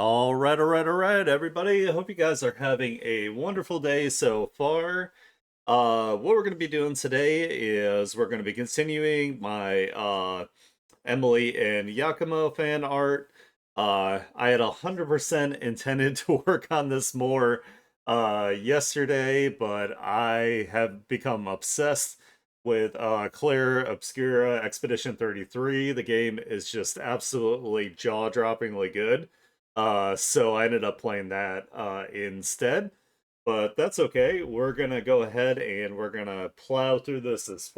All right, everybody. I hope you guys are having a wonderful day so far. What we're going to be doing today is we're going to be continuing my Emily and Yakumo fan art. I had 100% intended to work on this more yesterday, but I have become obsessed with Claire Obscura Expedition 33. The game is just absolutely jaw-droppingly good. So I ended up playing that instead. But that's okay. We're gonna go ahead and we're gonna plow through this as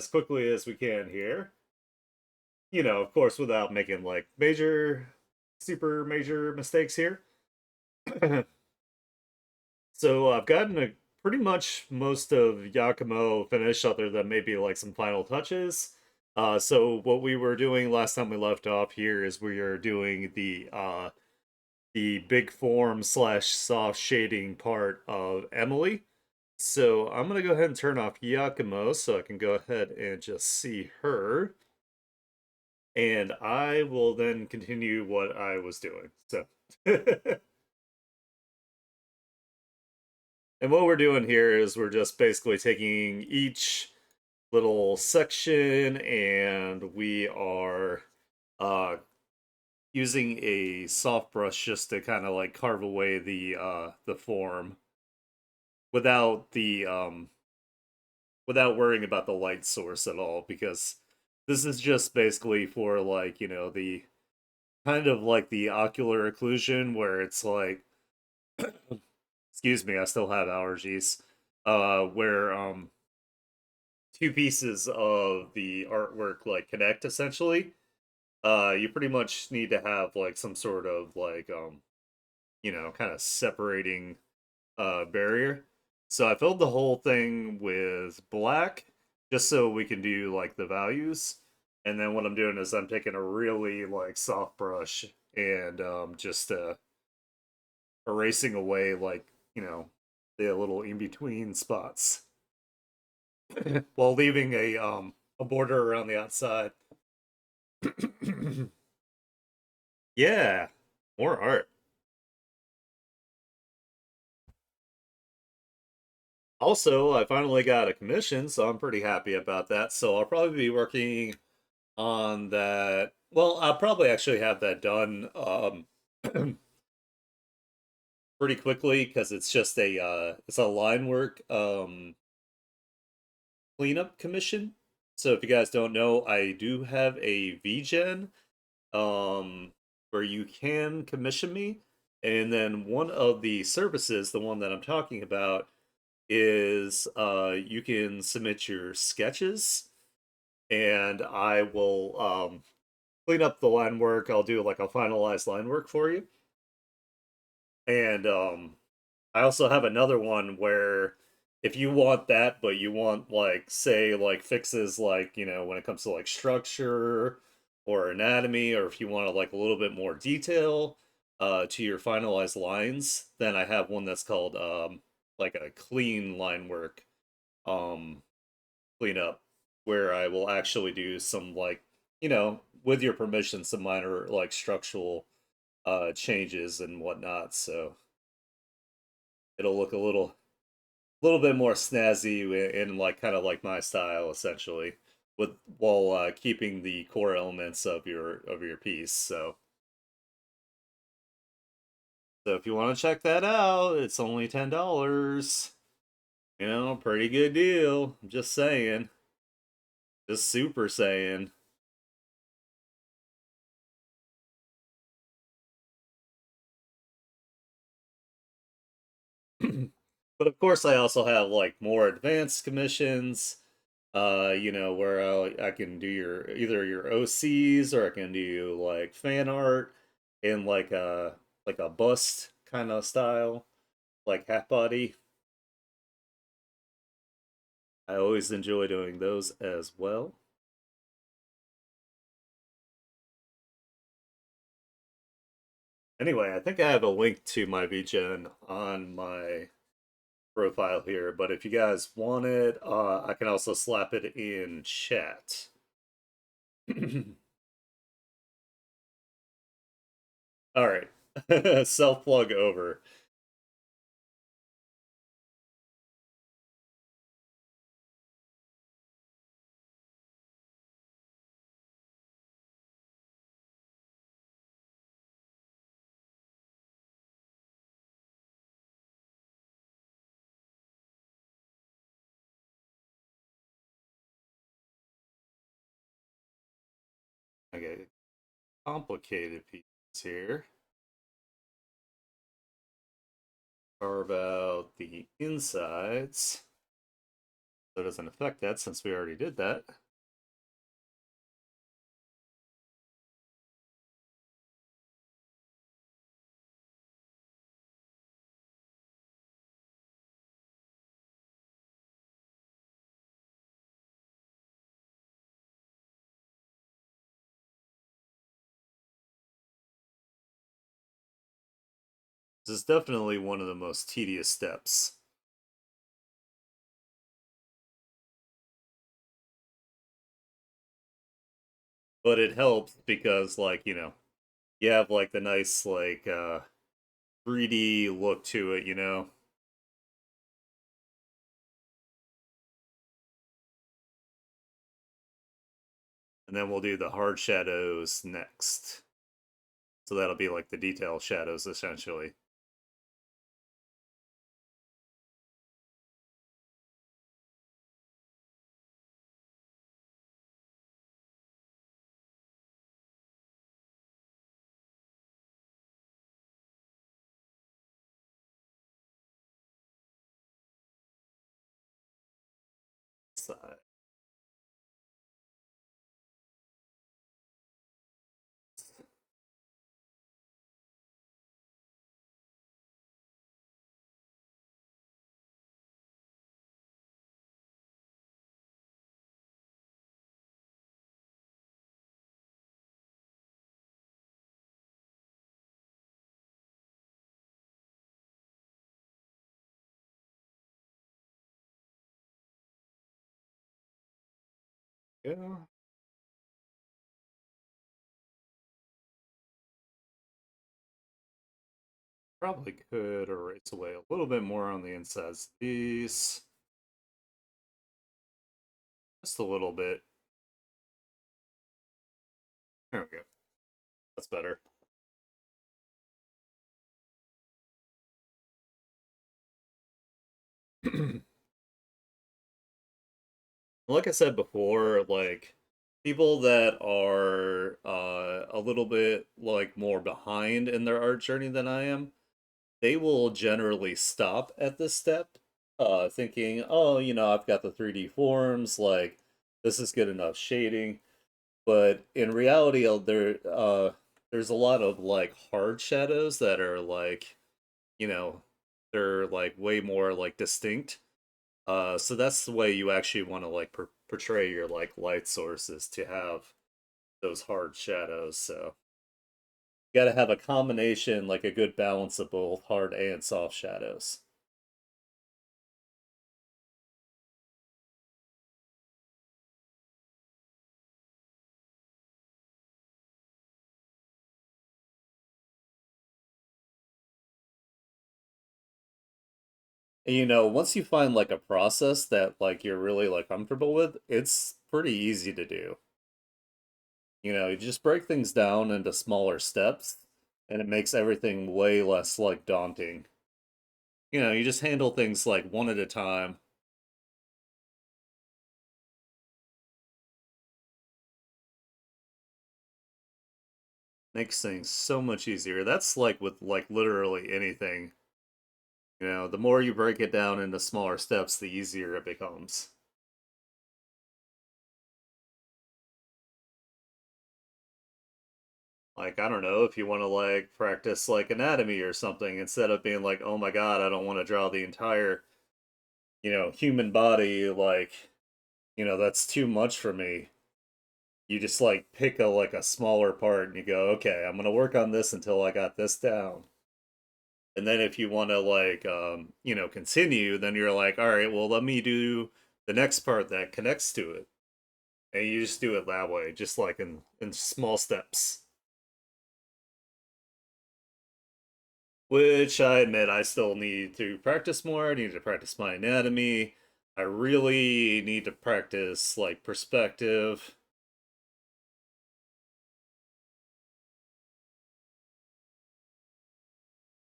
quickly as we can here. Of course, without making like super major mistakes here. So I've gotten pretty much most of Yakumo finished, other than maybe like some final touches. So what we were doing last time we left off here is we are doing the big form slash soft shading part of Emily. So I'm gonna go ahead and turn off Yakumo so I can go ahead and just see her. And I will then continue what I was doing. So and what we're doing here is we're just basically taking each little section and we are uh using a soft brush just to kind of like carve away the form without the without worrying about the light source at all, because this is just basically for like, the kind of like the ocular occlusion where it's like excuse me, I still have allergies. Where two pieces of the artwork like connect essentially. You pretty much need to have like some sort of like kind of separating barrier. So I filled the whole thing with black just so we can do like the values. And then what I'm doing is I'm taking a really like soft brush and just erasing away like, the little in between spots while leaving a border around the outside. Yeah, more art. Also, I finally got a commission, so I'm pretty happy about that. So I'll probably be working on that. Well, I'll probably actually have that done pretty quickly because it's just it's a line work cleanup commission. So if you guys don't know, I do have a VGen um where you can commission me, and then one of the services, the one that I'm talking about, is you can submit your sketches and I will clean up the line work. I'll do like a finalized line work for you. And I also have another one where if you want that, but you want like say like fixes like, when it comes to like structure or anatomy, or if you want to like a little bit more detail to your finalized lines, then I have one that's called like a clean line work um cleanup, where I will actually do some like, with your permission, some minor like structural changes and whatnot. So it'll look a little bit more snazzy in like kind of like my style essentially, with while keeping the core elements of your piece. So if you want to check that out, it's only $10. Pretty good deal. I'm just saying. Just super saying. But of course, I also have like more advanced commissions. Where I can do either your OCs, or I can do like fan art in like a bust kind of style, like half body. I always enjoy doing those as well. Anyway, I think I have a link to my VGen on my profile here, but if you guys want it, I can also slap it in chat. All right. Self plug over. Okay, complicated pieces here. Carve out the insides. So it doesn't affect that since we already did that. This is definitely one of the most tedious steps. But it helps because like, you have like the nice like 3D look to it. And then we'll do the hard shadows next. So that'll be like the detail shadows essentially. Side. Yeah. Probably could erase away a little bit more on the insides of these. Just a little bit. There we go. That's better. Like I said before, like people that are a little bit like more behind in their art journey than I am, they will generally stop at this step, thinking, oh, I've got the 3D forms, like this is good enough shading. But in reality, there's a lot of like hard shadows that are like, you know, they're like way more like distinct. So that's the way you actually want to like portray your like light sources to have those hard shadows. So you got to have a combination, like a good balance of both hard and soft shadows. And, once you find like a process that like you're really like comfortable with, it's pretty easy to do. You just break things down into smaller steps, and it makes everything way less like daunting. You just handle things like one at a time. Makes things so much easier. That's like with like literally anything. The more you break it down into smaller steps, the easier it becomes. Like, I don't know, if you want to like practice like anatomy or something, instead of being like, oh my god, I don't want to draw the entire, human body, like, that's too much for me. You just like pick a smaller part and you go, okay, I'm gonna work on this until I got this down. And then if you want to like continue, then you're like, all right, well let me do the next part that connects to it. And you just do it that way, just like in small steps. which I admit I still need to practice more. I need to practice my anatomy. I really need to practice like perspective.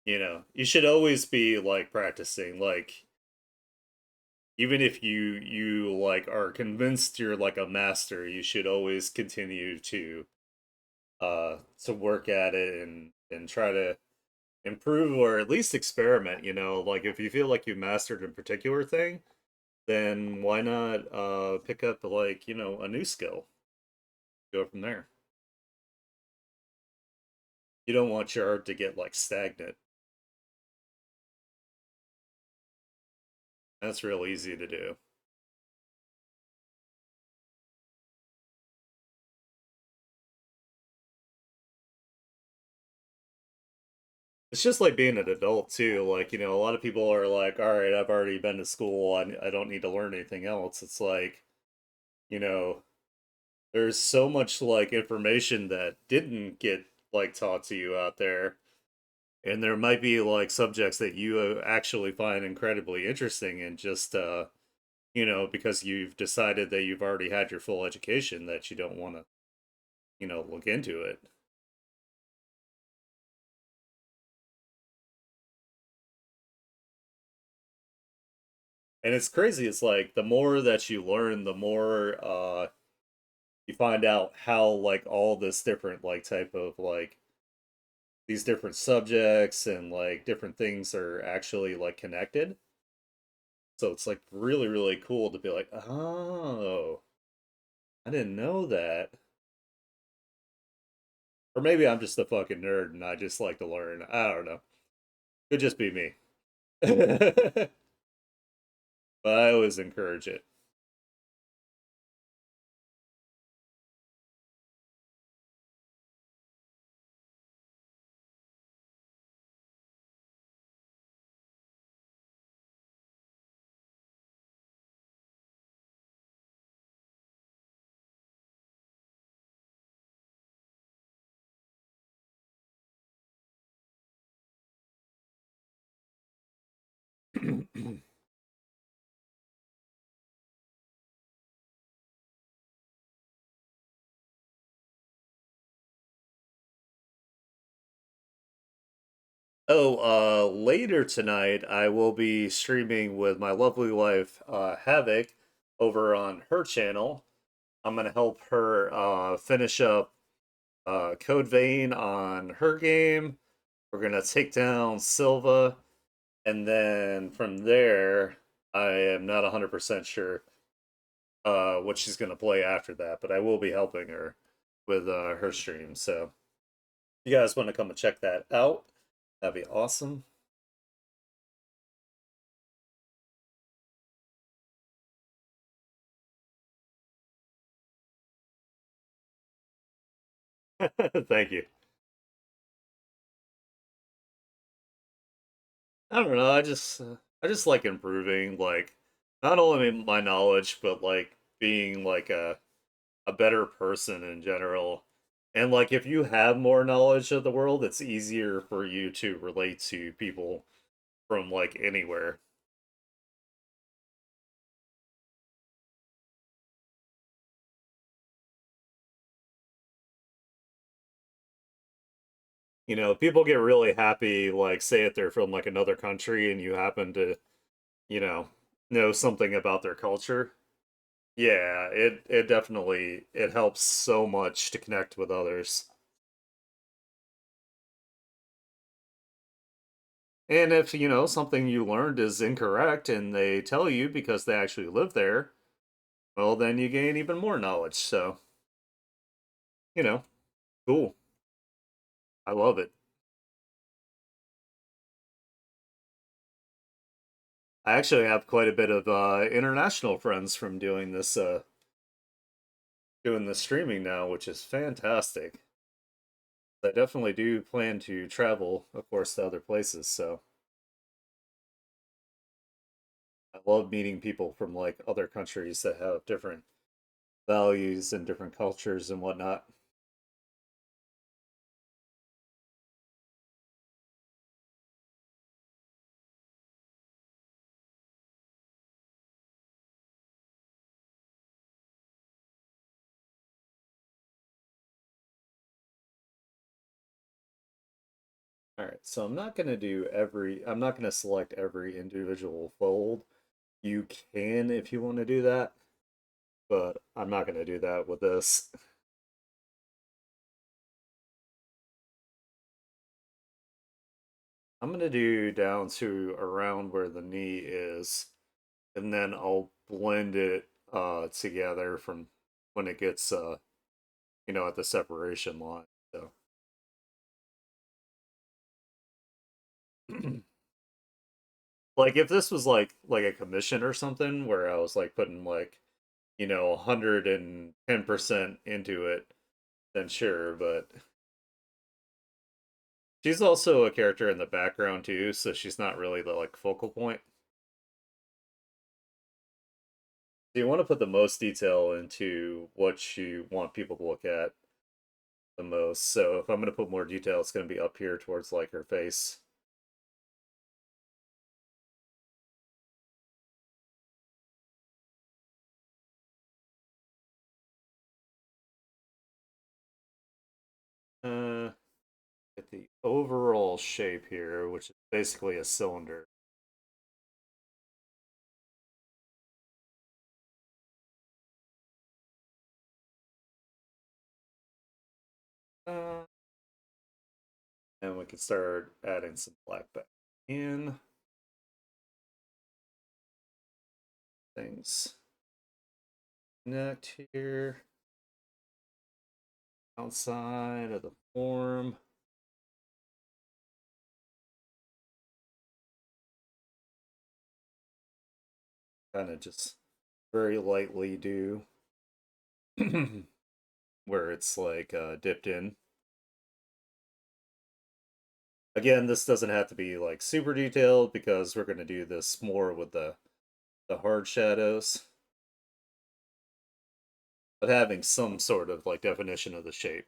You should always be like practicing. Like even if you like are convinced you're like a master, you should always continue to work at it and try to improve or at least experiment, like if you feel like you've mastered a particular thing, then why not pick up like, a new skill, go from there. You don't want your art to get like stagnant. That's real easy to do. It's just like being an adult too. Like, a lot of people are like, all right, I've already been to school. I don't need to learn anything else. It's like, you know, there's so much like information that didn't get like taught to you out there. And there might be like subjects that you actually find incredibly interesting and just, because you've decided that you've already had your full education that you don't want to, look into it. And it's crazy. It's like the more that you learn, the more you find out how like all this different like type of like these different subjects and like different things are actually like connected. So it's like really, really cool to be like, oh, I didn't know that. Or maybe I'm just a fucking nerd and I just like to learn. I don't know. Could just be me. But I always encourage it. Oh, later tonight I will be streaming with my lovely wife, Havoc, over on her channel. I'm gonna help her finish up Code Vein on her game. We're gonna take down Silva, and then from there, I am not 100% sure what she's gonna play after that, but I will be helping her with her stream. So, if you guys want to come and check that out, that'd be awesome. Thank you. I don't know. I just like improving, like not only my knowledge, but like being like a better person in general. And like if you have more knowledge of the world, it's easier for you to relate to people from like anywhere. People get really happy, like say if they're from like another country and you happen to, you know something about their culture. Yeah, it definitely it helps so much to connect with others. And if, something you learned is incorrect and they tell you because they actually live there, well, then you gain even more knowledge. So, you know, cool. I love it. I actually have quite a bit of international friends from doing this streaming now, which is fantastic. I definitely do plan to travel, of course, to other places. So I love meeting people from like other countries that have different values and different cultures and whatnot. All right, so I'm not going to select every individual fold. You can if you want to do that, but I'm not going to do that with this. I'm going to do down to around where the knee is, and then I'll blend it together from when it gets at the separation line. So like if this was like a commission or something where I was like putting like 110% into it, then sure, but she's also a character in the background too, so she's not really the like focal point. So you want to put the most detail into what you want people to look at the most. So if I'm going to put more detail, it's going to be up here towards like her face. Uh, get the overall shape here, which is basically a cylinder. Uh, and we can start adding some black back in things. Connect here, outside of the form. Kind of just very lightly do where it's like dipped in. Again, this doesn't have to be like super detailed because we're going to do this more with the hard shadows, but having some sort of like definition of the shape.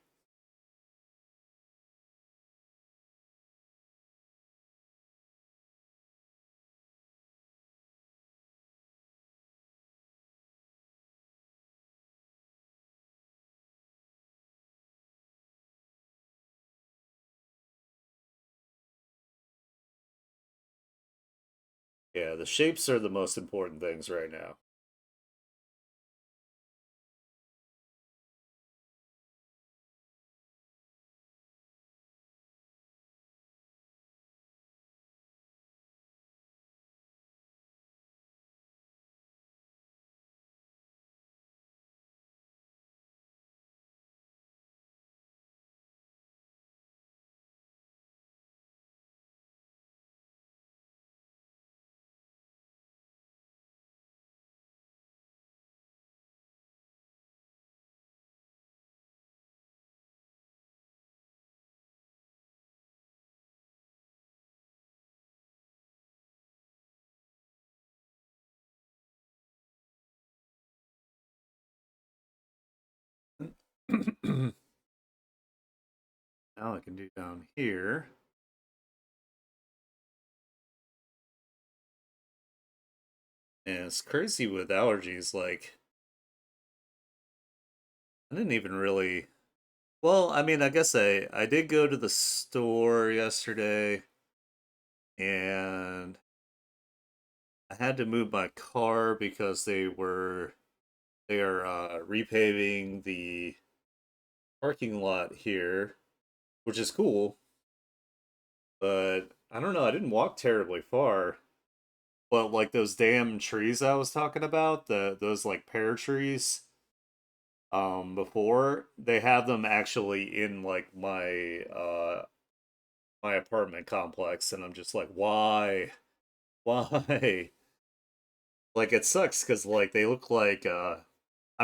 Yeah, the shapes are the most important things right now. Now I can do down here. And it's crazy with allergies. Like, I didn't even really. Well, I mean, I guess I did go to the store yesterday and I had to move my car because they are repaving the parking lot here, which is cool. But I don't know. I didn't walk terribly far. But like those damn trees I was talking about, those like pear trees, before they have them actually in like my apartment complex, and I'm just like, why? Like it sucks because like they look like I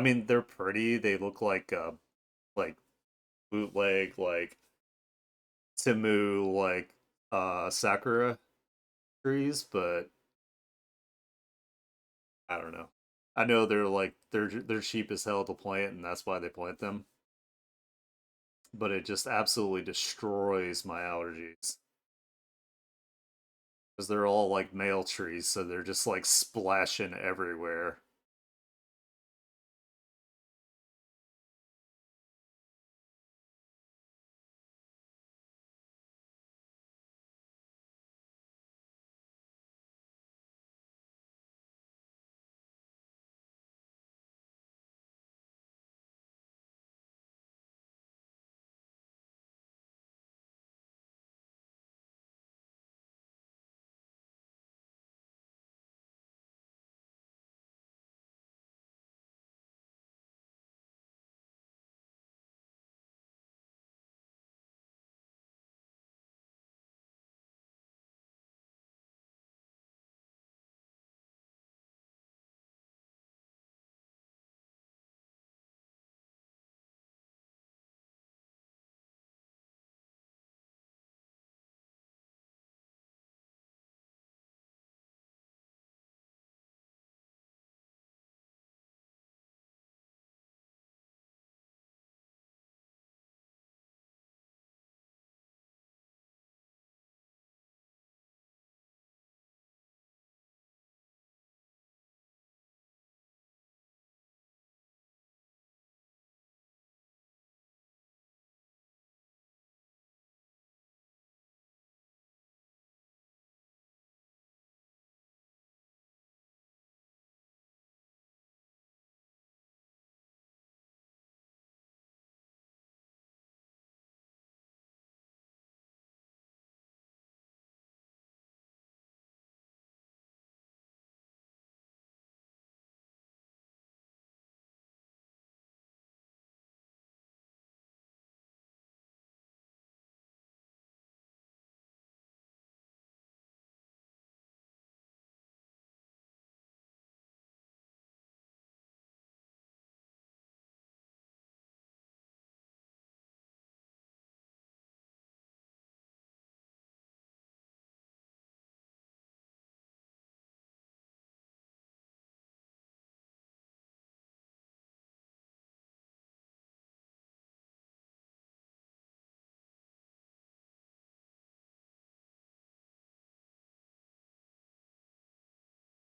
mean they're pretty. They look like bootleg like Timu like sakura trees, but I don't know. I know they're cheap as hell to plant, and that's why they plant them. But it just absolutely destroys my allergies because they're all like male trees, so they're just like splashing everywhere.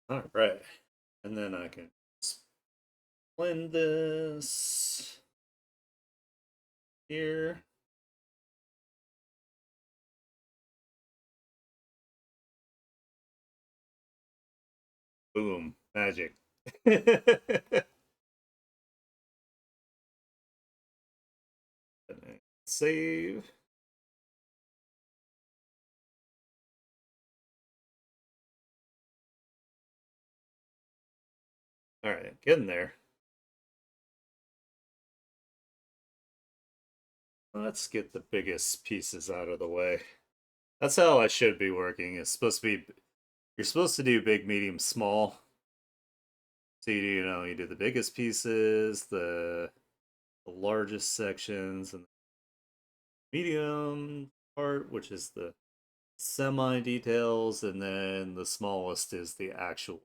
All right. And then I can blend this here. Boom. Magic. Save. All right, getting there. Let's get the biggest pieces out of the way. That's how I should be working. It's supposed to be, you're supposed to do big, medium, small. So you do the biggest pieces, the largest sections, and the medium part, which is the semi details, and then the smallest is the actual.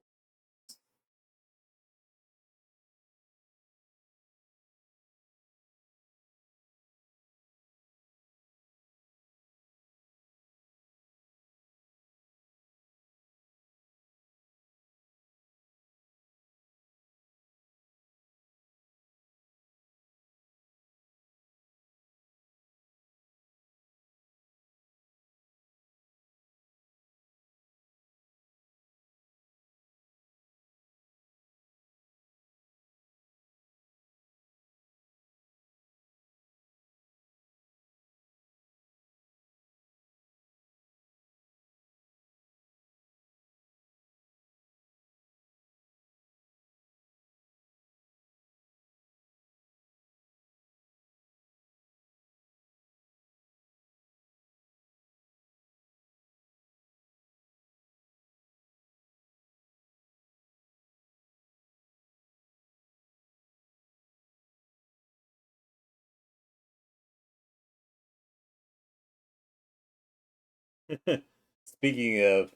Speaking of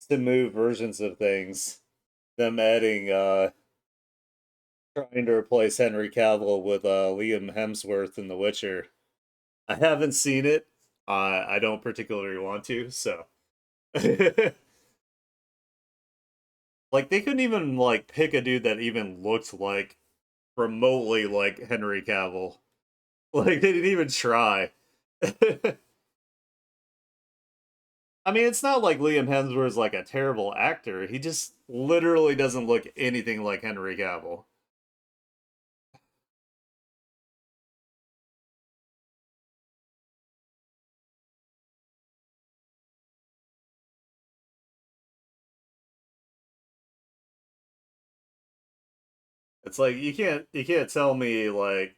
to move versions of things, them adding trying to replace Henry Cavill with Liam Hemsworth in The Witcher. I haven't seen it. I don't particularly want to, so like they couldn't even like pick a dude that even looked like remotely like Henry Cavill. Like they didn't even try. I mean, it's not like Liam Hemsworth's like a terrible actor. He just literally doesn't look anything like Henry Cavill. It's like you can't tell me like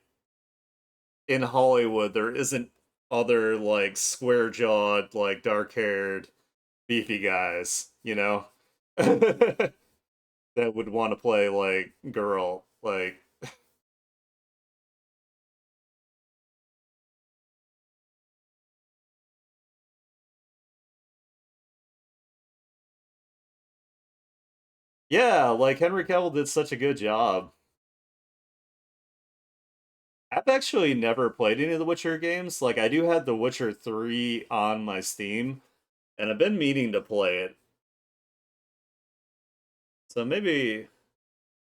in Hollywood there isn't other like square jawed, like dark haired, beefy guys, that would want to play like girl. Like yeah, like Henry Cavill did such a good job. I've actually never played any of the Witcher games. Like I do have The Witcher 3 on my Steam, and I've been meaning to play it. So maybe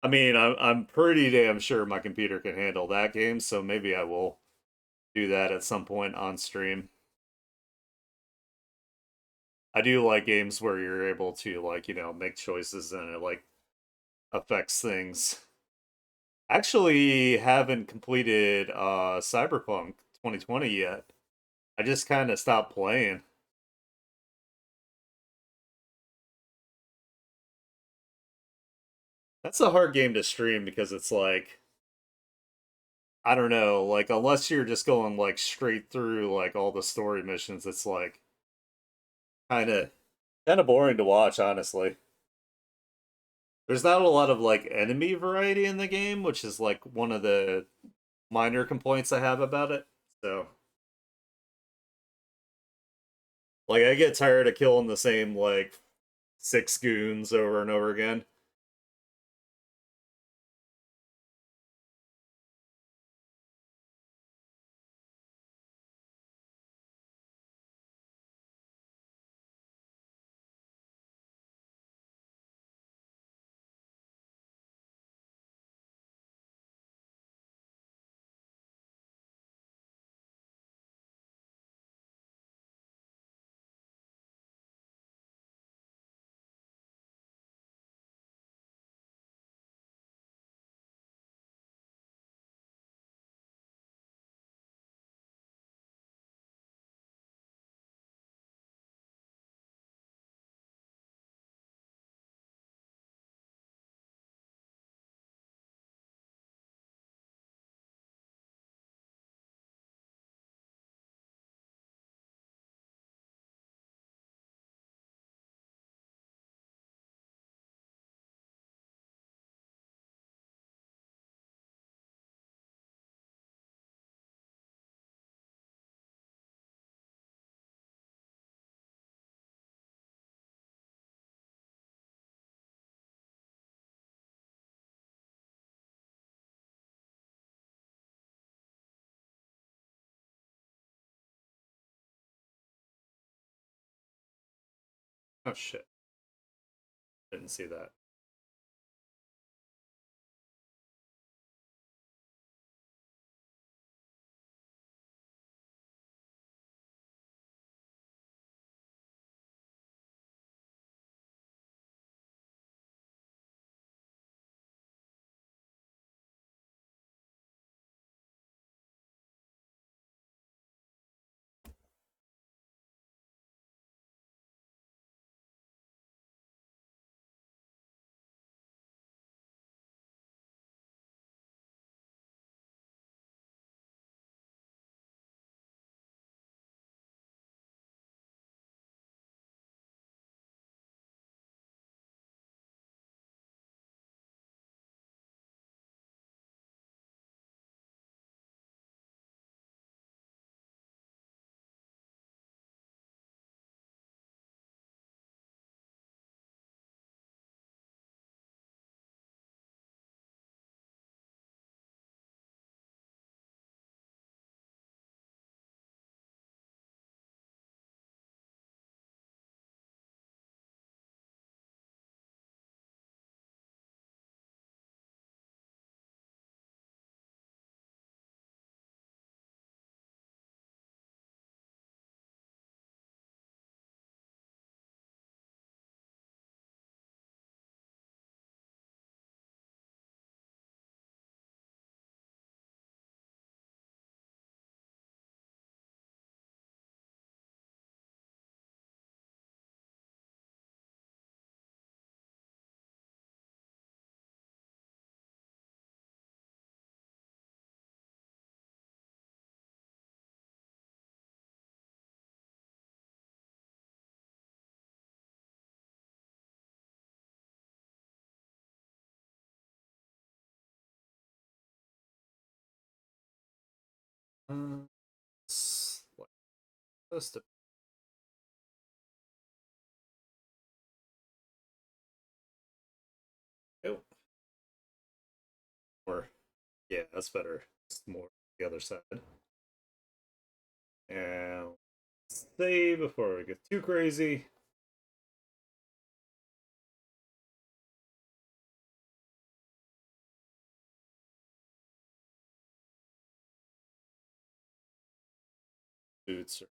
I mean I'm pretty damn sure my computer can handle that game, so maybe I will do that at some point on stream. I do like games where you're able to like, make choices and it like affects things. Actually haven't completed Cyberpunk 2020 yet. I just kind of stopped playing. That's a hard game to stream because it's like I don't know, like unless you're just going like straight through like all the story missions, it's like kind of boring to watch, honestly. There's not a lot of like enemy variety in the game, which is like one of the minor complaints I have about it. So, like, I get tired of killing the same like six goons over and over again. Oh shit. Didn't see that. Uh, like this to oh, or yeah, that's better. It's more the other side. And save before we get too crazy. Boots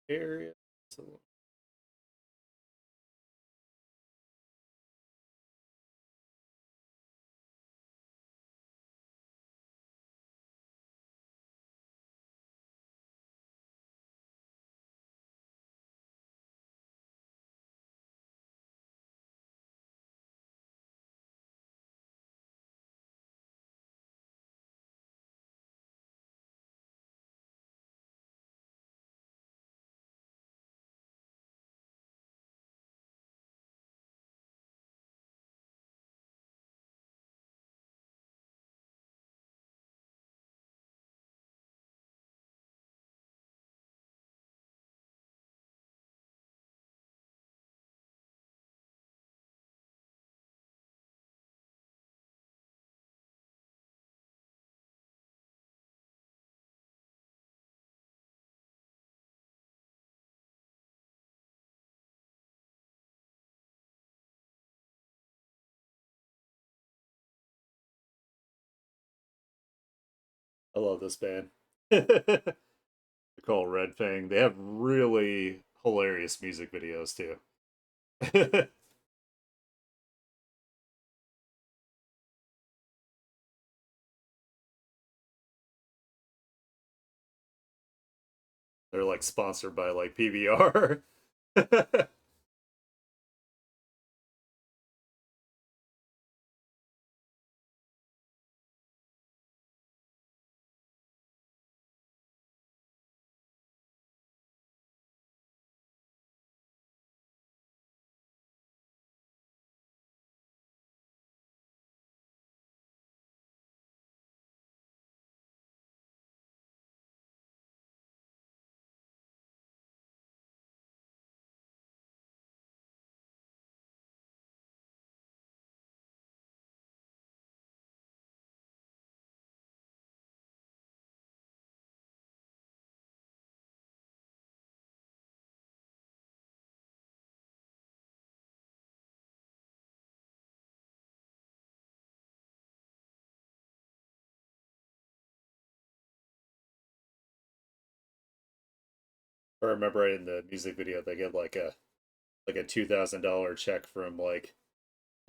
area. So I love this band. They're called Red Fang. They have really hilarious music videos too. They're like sponsored by like PBR. I remember in the music video they get like a $2,000 check from like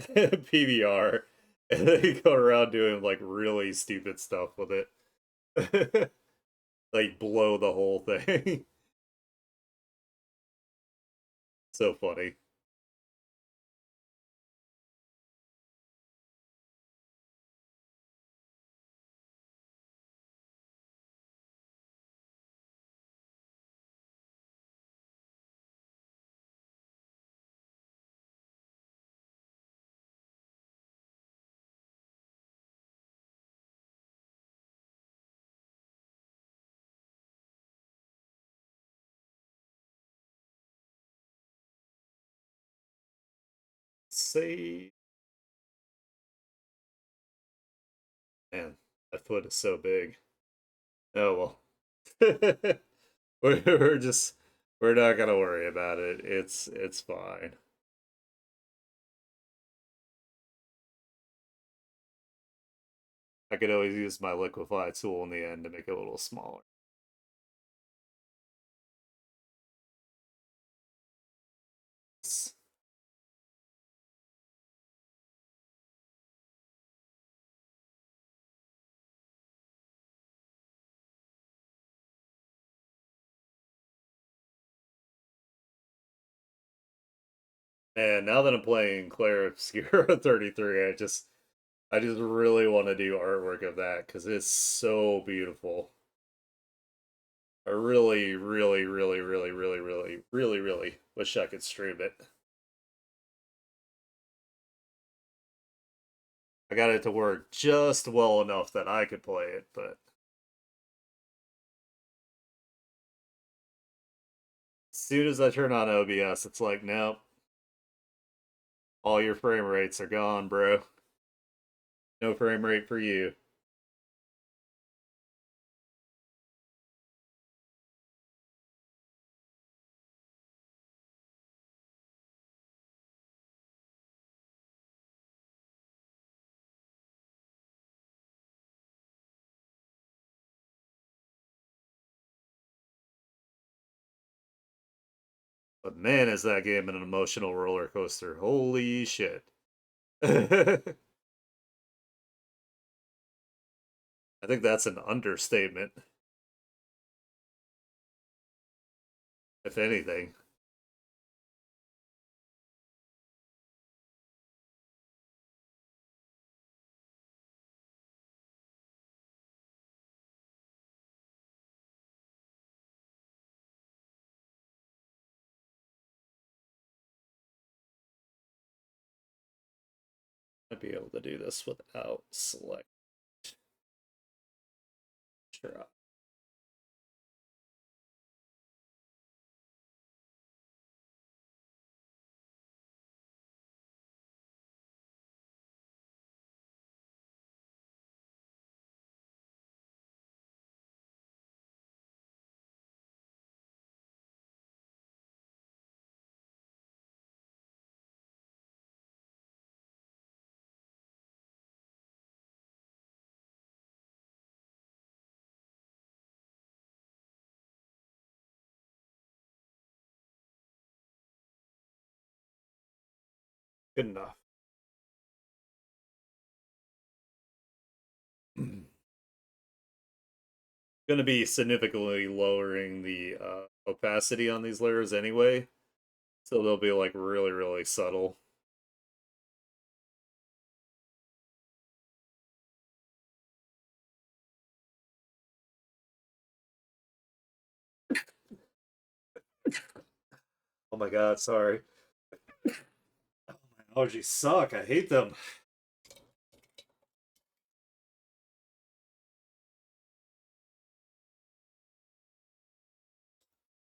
PBR, and they go around doing like really stupid stuff with it, like blow the whole thing. So funny. Say, man, that foot is so big. Oh well. we're just we're not gonna worry about it. It's fine. I could always use my liquefy tool in the end to make it a little smaller. And now that I'm playing Claire Obscura 33, I just really want to do artwork of that because it's so beautiful. I really, really, really, really, really, really, really, really wish I could stream it. I got it to work just well enough that I could play it, but as soon as I turn on OBS, it's like, nope, all your frame rates are gone, bro. No frame rate for you. But man, is that game an emotional roller coaster. Holy shit. I think that's an understatement, if anything. I'd be able to do this without select. Sure. Good enough. Going to be significantly lowering the opacity on these layers anyway, so they'll be like really, really subtle. Oh my god, sorry. Oh, my allergies suck. I hate them.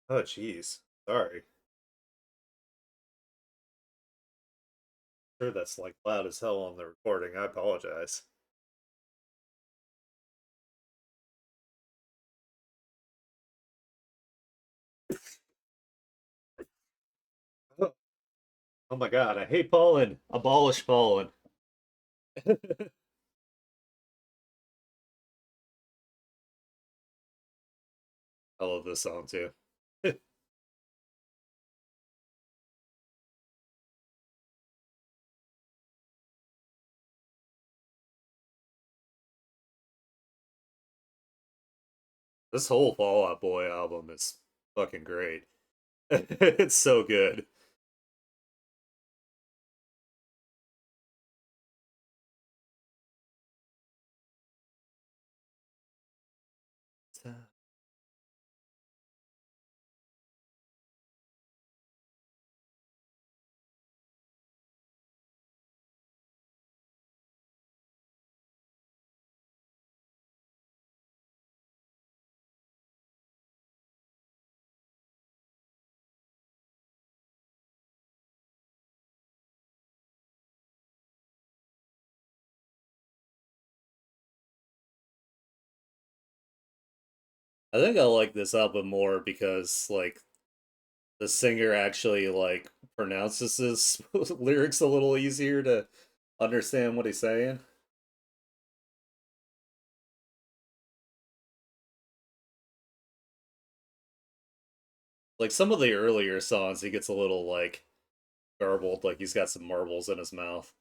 Oh, jeez. Sorry. Sure, that's like loud as hell on the recording. I apologize. Oh, oh my god, I hate pollen. Abolish pollen. I love this song too. This whole Fall Out Boy album is fucking great. It's so good. I think I like this album more because like the singer actually like pronounces his lyrics a little easier to understand what he's saying. Like some of the earlier songs, he gets a little like garbled, like he's got some marbles in his mouth.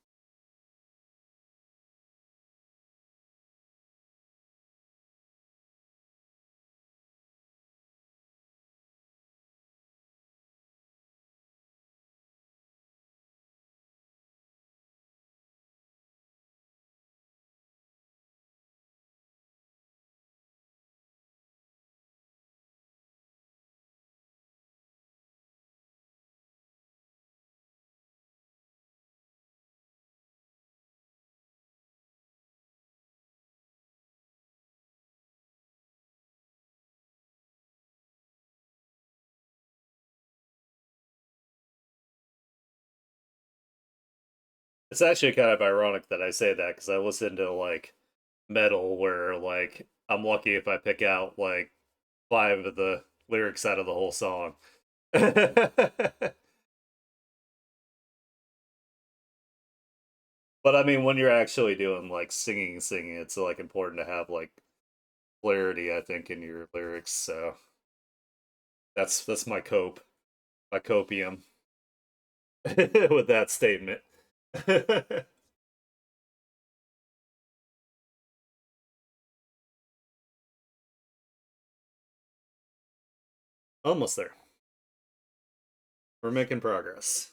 It's actually kind of ironic that I say that because I listen to like metal where like I'm lucky if I pick out like five of the lyrics out of the whole song. But I mean, when you're actually doing like singing, it's like important to have like clarity, I think, in your lyrics. So that's my cope, my copium with that statement. Almost there. We're making progress.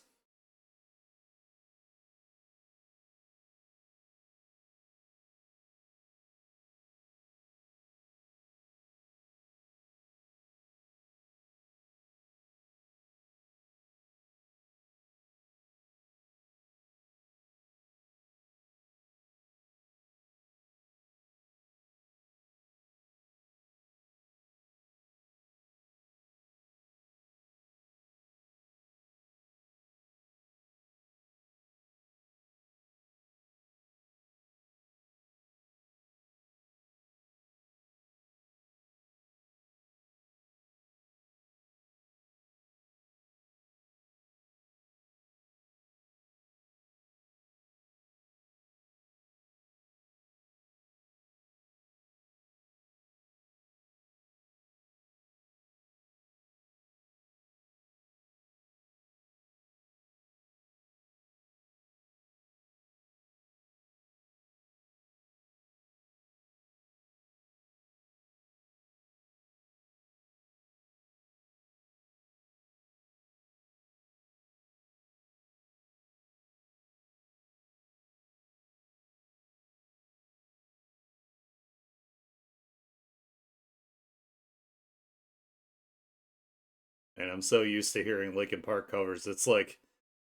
And I'm so used to hearing Linkin Park covers. It's like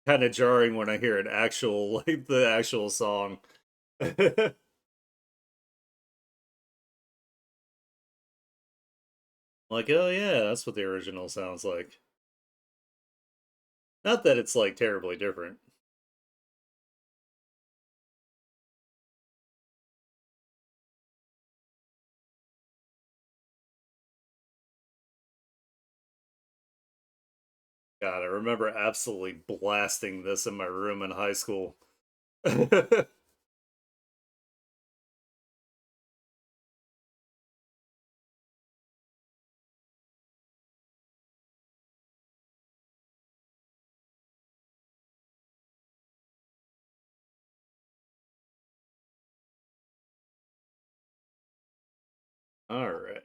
kind of jarring when I hear an actual like the actual song. Like, oh yeah, that's what the original sounds like. Not that it's like terribly different. God, I remember absolutely blasting this in my room in high school. All right.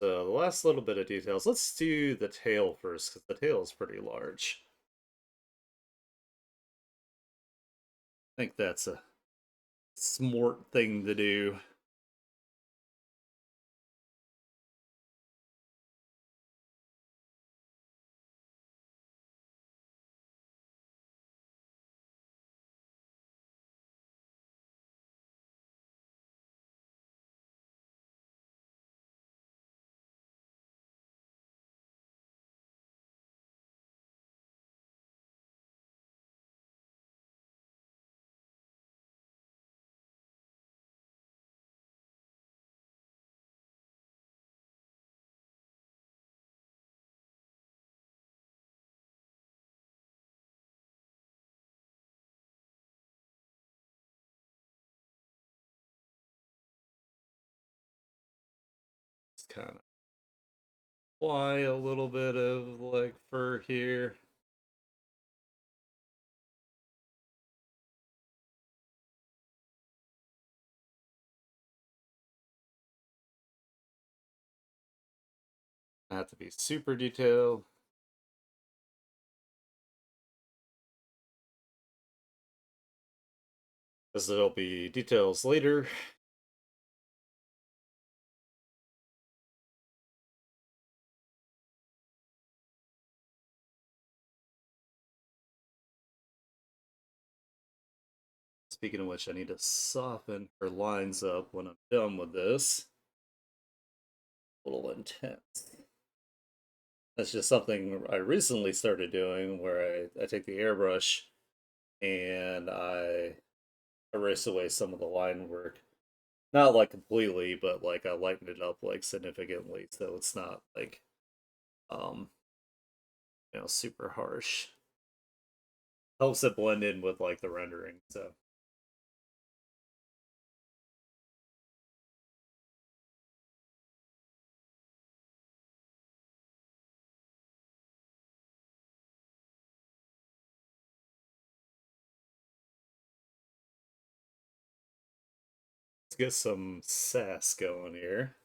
So the last little bit of details. Let's do the tail first, because the tail is pretty large. I think that's a smart thing to do. Just kind of apply a little bit of like fur here. Not to be super detailed, because there'll be details later. Speaking of which, I need to soften her lines up when I'm done with this. A little intense. That's just something I recently started doing where I take the airbrush and I erase away some of the line work. Not like completely, but like I lighten it up like significantly so it's not like um super harsh. Helps it blend in with like the rendering, so let's get some sass going here.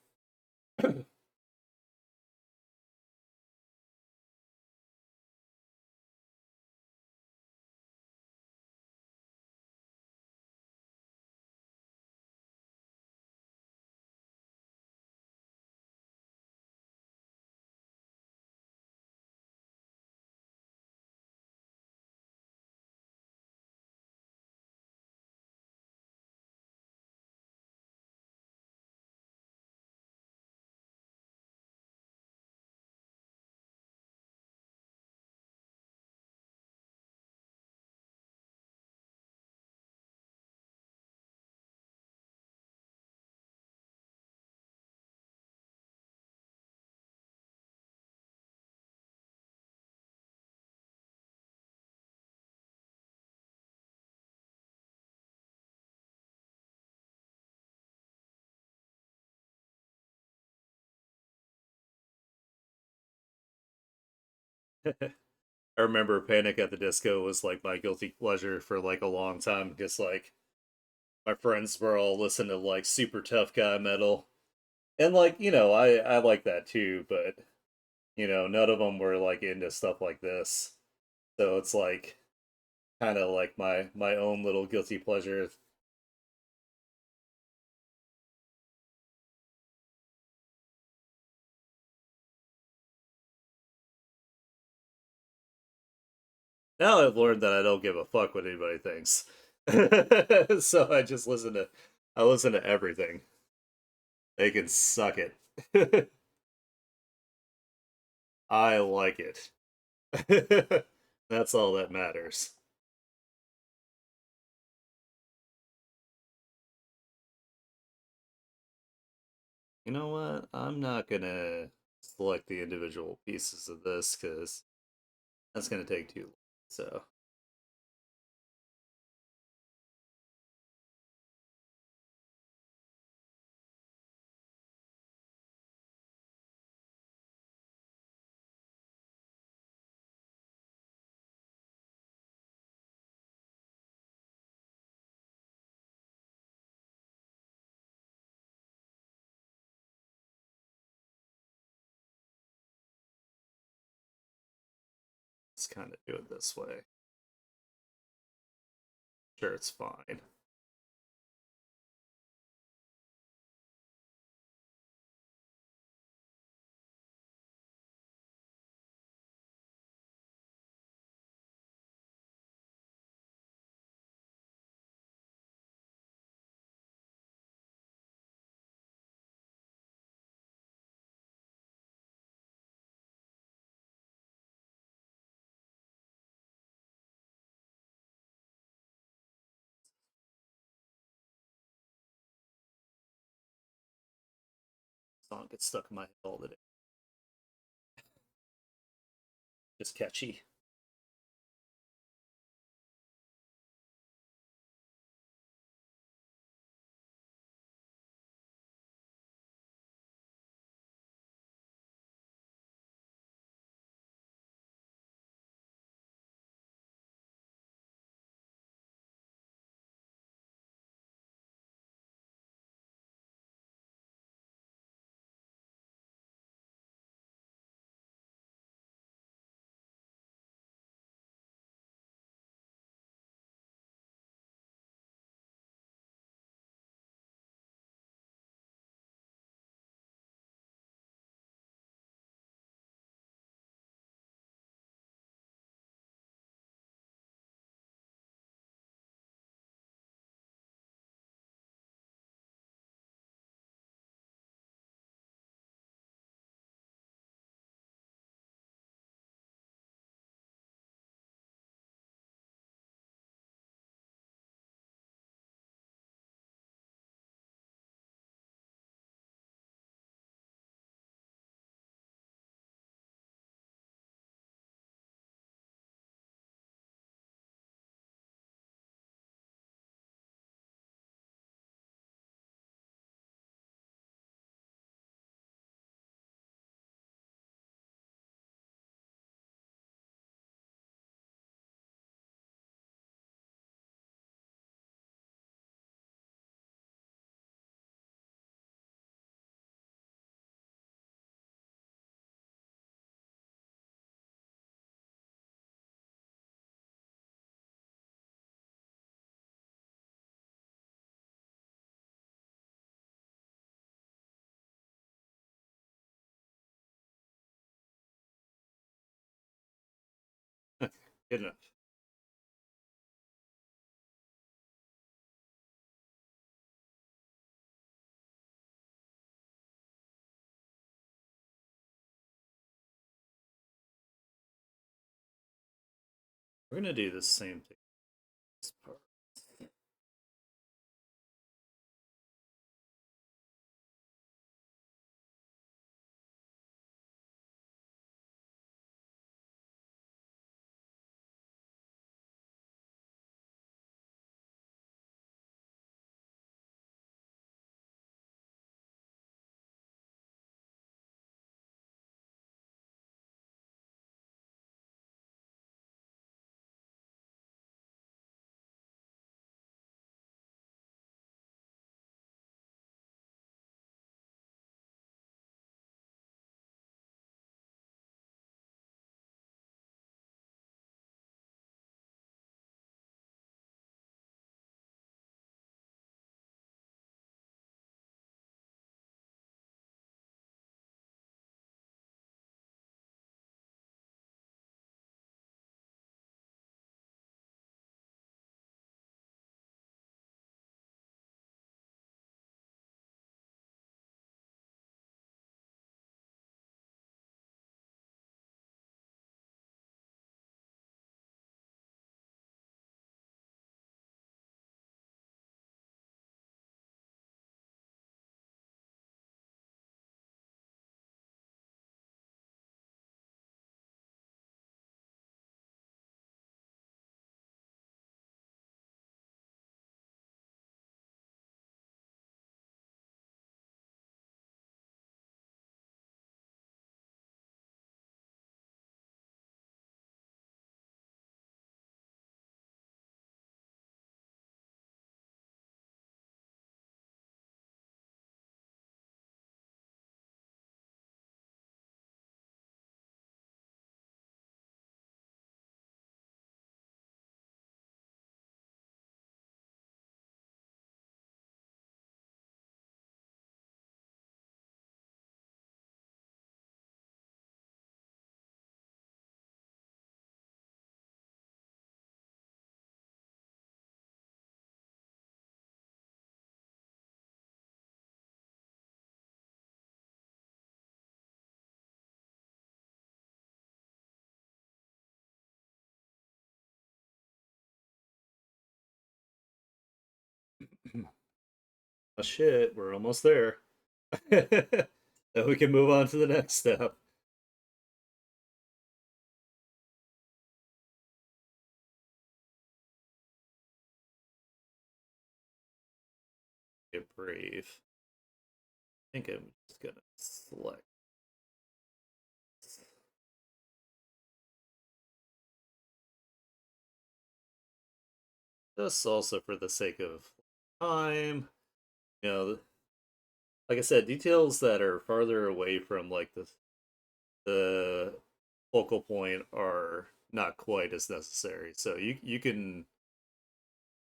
I remember Panic at the Disco was like my guilty pleasure for like a long time because like my friends were all listening to like super tough guy metal. And like, I like that too, but none of them were like into stuff like this. So it's like kind of like my own little guilty pleasure. Now I've learned that I don't give a fuck what anybody thinks. So I listen to everything. They can suck it. I like it. That's all that matters. You know what? I'm not gonna select the individual pieces of this because that's gonna take too long. So kind of do it this way. Sure, it's fine. Song gets stuck in my head all the day. Just catchy. Good enough. We're gonna do the same thing. This part. Oh shit, we're almost there. Then we can move on to the next step. Get brave. I think I'm just gonna select this also for the sake of time. You know, like I said, details that are farther away from like the focal point are not quite as necessary. So you can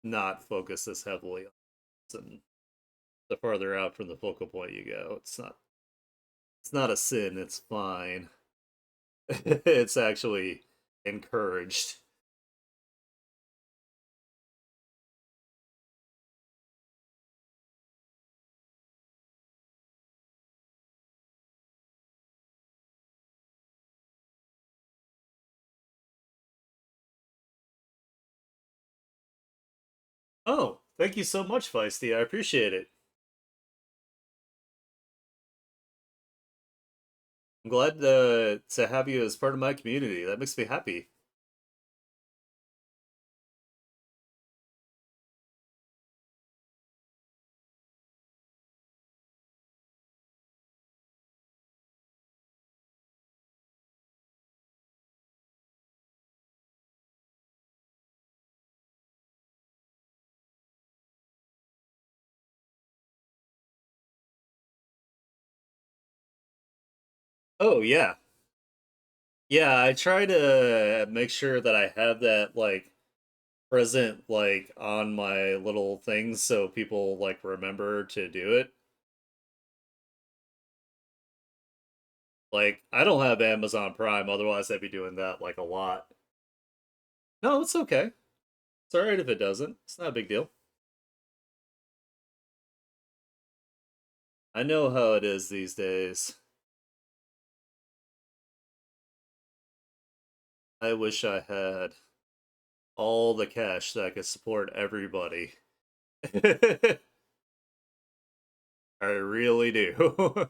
not focus this heavily on this, and the farther out from the focal point you go, it's not a sin. It's fine. It's actually encouraged. Oh, thank you so much, Feisty. I appreciate it. I'm glad to have you as part of my community. That makes me happy. Oh yeah. Yeah, I try to make sure that I have that like present like on my little things so people like remember to do it. Like I don't have Amazon Prime, otherwise I'd be doing that like a lot. No, it's okay. It's all right if it doesn't. It's not a big deal. I know how it is these days. I wish I had all the cash that I could support everybody. I really do.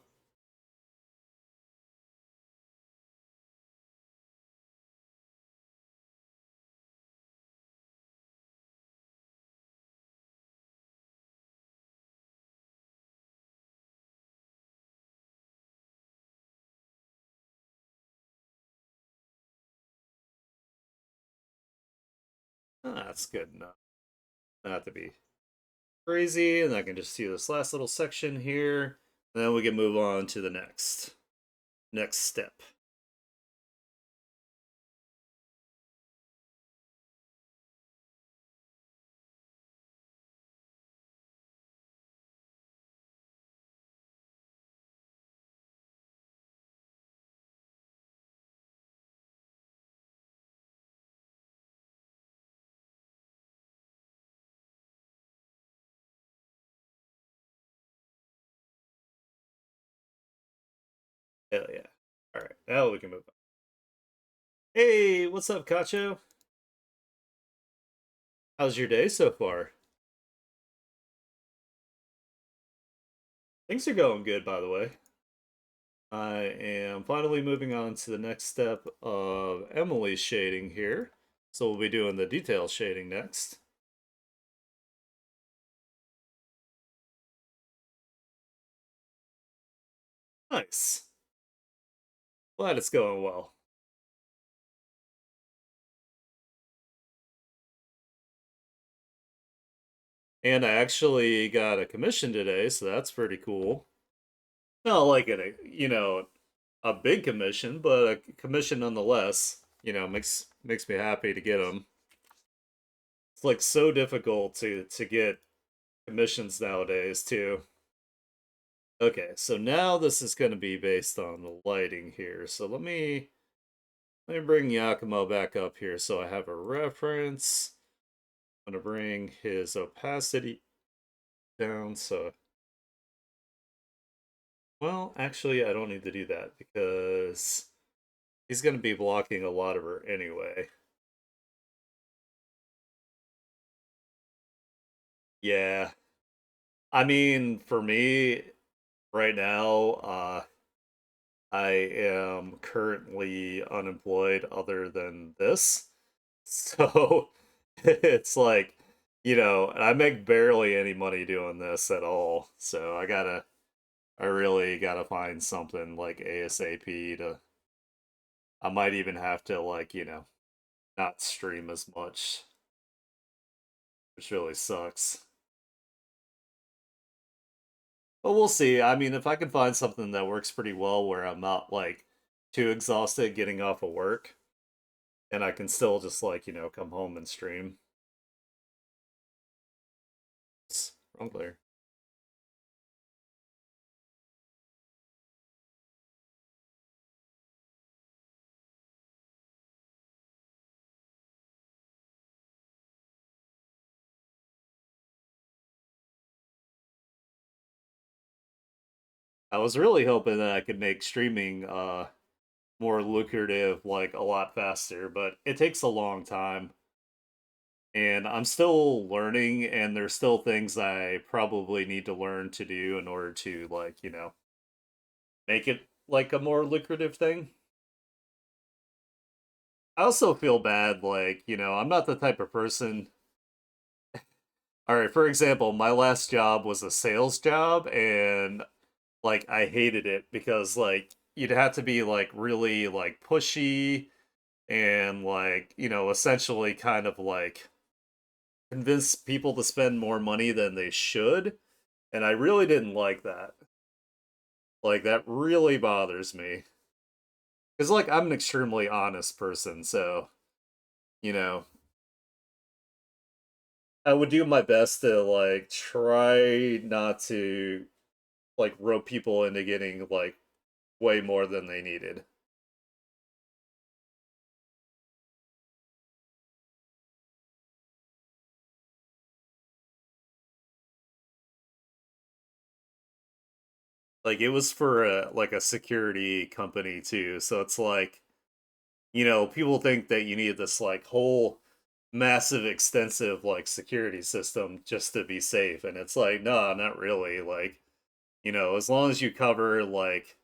That's good enough. Not to be crazy, and I can just see this last little section here. And then we can move on to the next step. Hell yeah. Alright, now we can move on. Hey, what's up, Kacho? How's your day so far? Things are going good, by the way. I am finally moving on to the next step of Emily's shading here. So we'll be doing the detail shading next. Nice. Glad it's going well. And I actually got a commission today, so that's pretty cool. Not like a big commission, but a commission nonetheless. Makes me happy to get them. It's like so difficult to get commissions nowadays too. Okay, so now this is going to be based on the lighting here. So let me bring Yakumo back up here so I have a reference. I'm going to bring his opacity down so well, actually I don't need to do that because he's going to be blocking a lot of her anyway. Yeah. I mean, for me right now, I am currently unemployed other than this. So it's like, and I make barely any money doing this at all. So I really gotta find something like ASAP to, I might even have to like, not stream as much, which really sucks. But we'll see. I mean, if I can find something that works pretty well where I'm not like too exhausted getting off of work and I can still just like, come home and stream. Wrong player. I was really hoping that I could make streaming more lucrative like a lot faster, but it takes a long time. And I'm still learning and there's still things I probably need to learn to do in order to like, make it like a more lucrative thing. I also feel bad like, I'm not the type of person. All right, for example, my last job was a sales job and like I hated it because like you'd have to be like really like pushy and like, essentially kind of like convince people to spend more money than they should. And I really didn't like that. Like that really bothers me. Cuz like I'm an extremely honest person, so, you know, I would do my best to like try not to like rope people into getting like way more than they needed. Like it was for a like a security company too. So it's like, people think that you need this like whole massive extensive like security system just to be safe and it's like, no, not really. Like, as long as you cover like,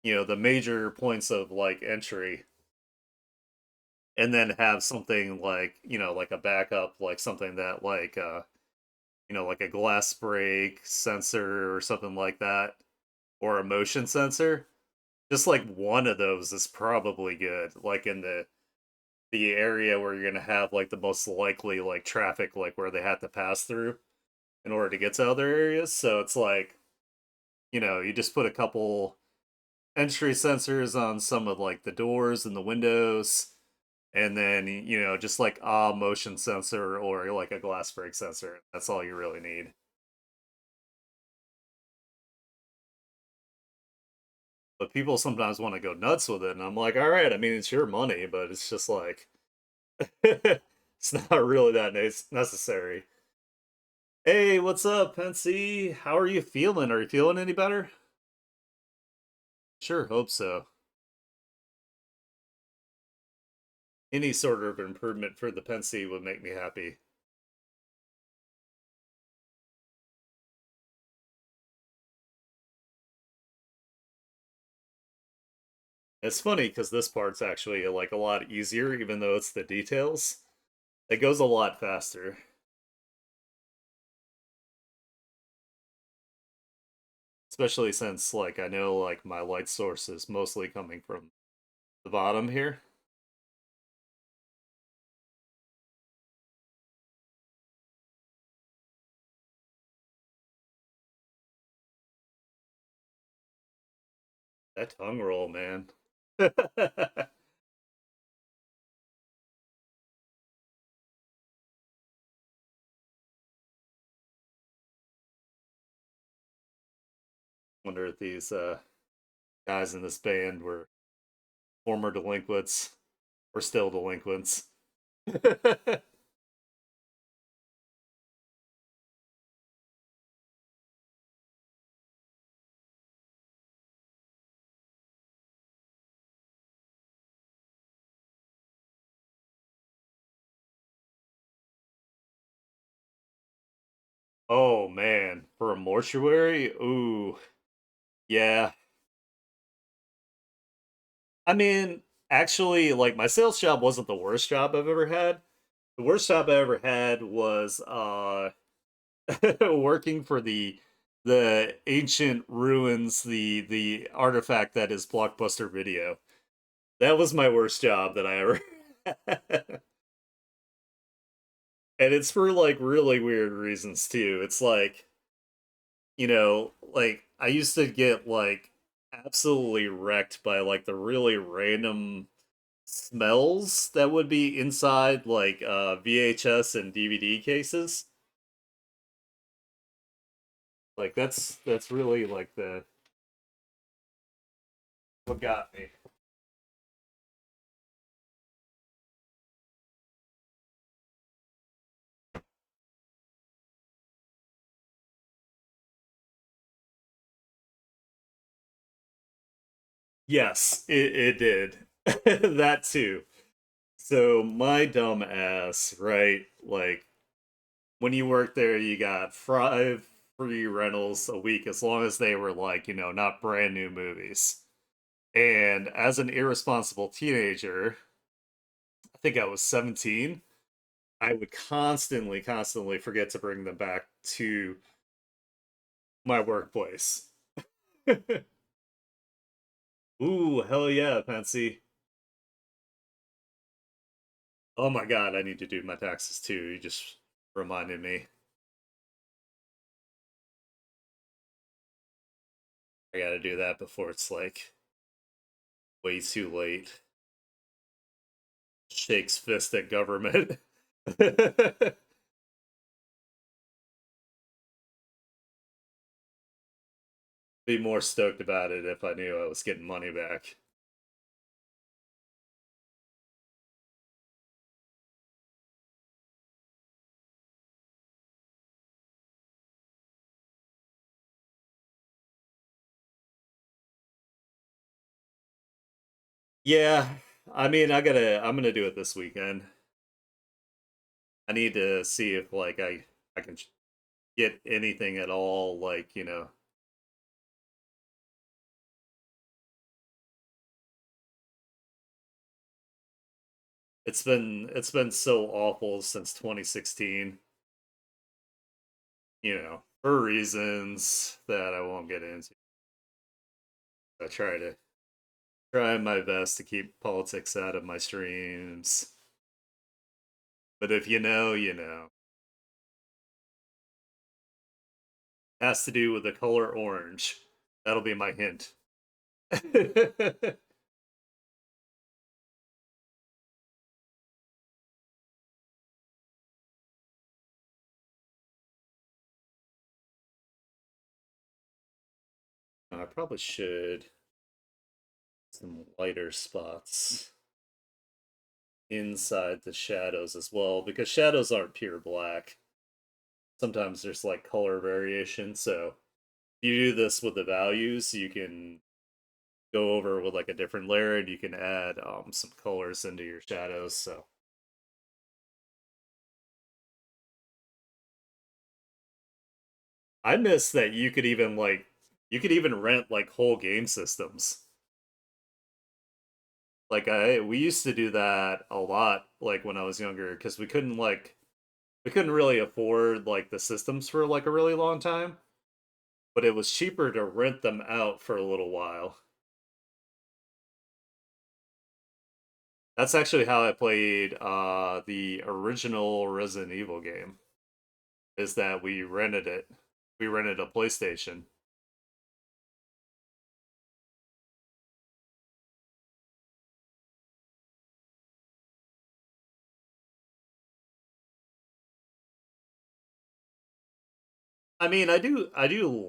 the major points of like entry and then have something like, like a backup, like something that like like a glass break sensor or something like that or a motion sensor. Just like one of those is probably good. Like in the area where you're gonna have like the most likely like traffic, like where they have to pass through in order to get to other areas. So it's like, you just put a couple entry sensors on some of like the doors and the windows, and then just like a motion sensor or like a glass break sensor. That's all you really need. But people sometimes want to go nuts with it, and I'm like, all right, I mean, it's your money, but it's just like it's not really that necessary. Hey, what's up, Pensy? How are you feeling? Are you feeling any better? Sure, hope so. Any sort of improvement for the Pensy would make me happy. It's funny because this part's actually like a lot easier, even though it's the details. It goes a lot faster, especially since like I know like my light source is mostly coming from the bottom here. That tongue roll, man. Wonder if these guys in this band were former delinquents or still delinquents. Oh man, for a mortuary? Ooh, yeah. I mean, actually, like my sales job wasn't the worst job I've ever had. The worst job I ever had was working for the ancient ruins, the artifact that is Blockbuster Video. That was my worst job that I ever had. And it's for like really weird reasons too. It's like, like I used to get like absolutely wrecked by like the really random smells that would be inside like VHS and DVD cases. Like that's really like the what got me. Yes, it did. That too. So my dumb ass, right? Like when you work there, you got 5 free rentals a week as long as they were like, not brand new movies. And as an irresponsible teenager, I think I was 17, I would constantly forget to bring them back to my workplace. Ooh, hell yeah, Pansy. Oh my god, I need to do my taxes too. You just reminded me. I gotta do that before it's like way too late. Shakes fist at government. Be more stoked about it if I knew I was getting money back. Yeah, I mean, I'm gonna do it this weekend. I need to see if like I can get anything at all. Like it's been so awful since 2016. For reasons that I won't get into. I try my best to keep politics out of my streams. But if you know, you know. Has to do with the color orange. That'll be my hint. I probably should some lighter spots inside the shadows as well because shadows aren't pure black. Sometimes there's like color variation. So if you do this with the values, you can go over with like a different layer and you can add some colors into your shadows. So I miss that you could even rent like whole game systems. Like we used to do that a lot like when I was younger because we couldn't really afford like the systems for like a really long time, but it was cheaper to rent them out for a little while. That's actually how I played the original Resident Evil game. Is that we rented it. We rented a PlayStation. I mean, I do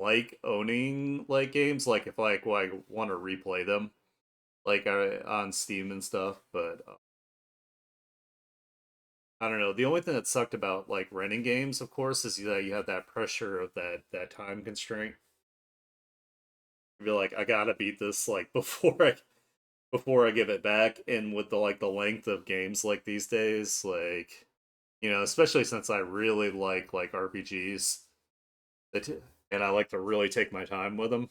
like owning like games like if like I want to replay them like on Steam and stuff, but I don't know. The only thing that sucked about like renting games, of course, is that you have that pressure of that time constraint. You be like, I gotta beat this like before I give it back. And with the like the length of games like these days, like especially since I really like RPGs. And I like to really take my time with them.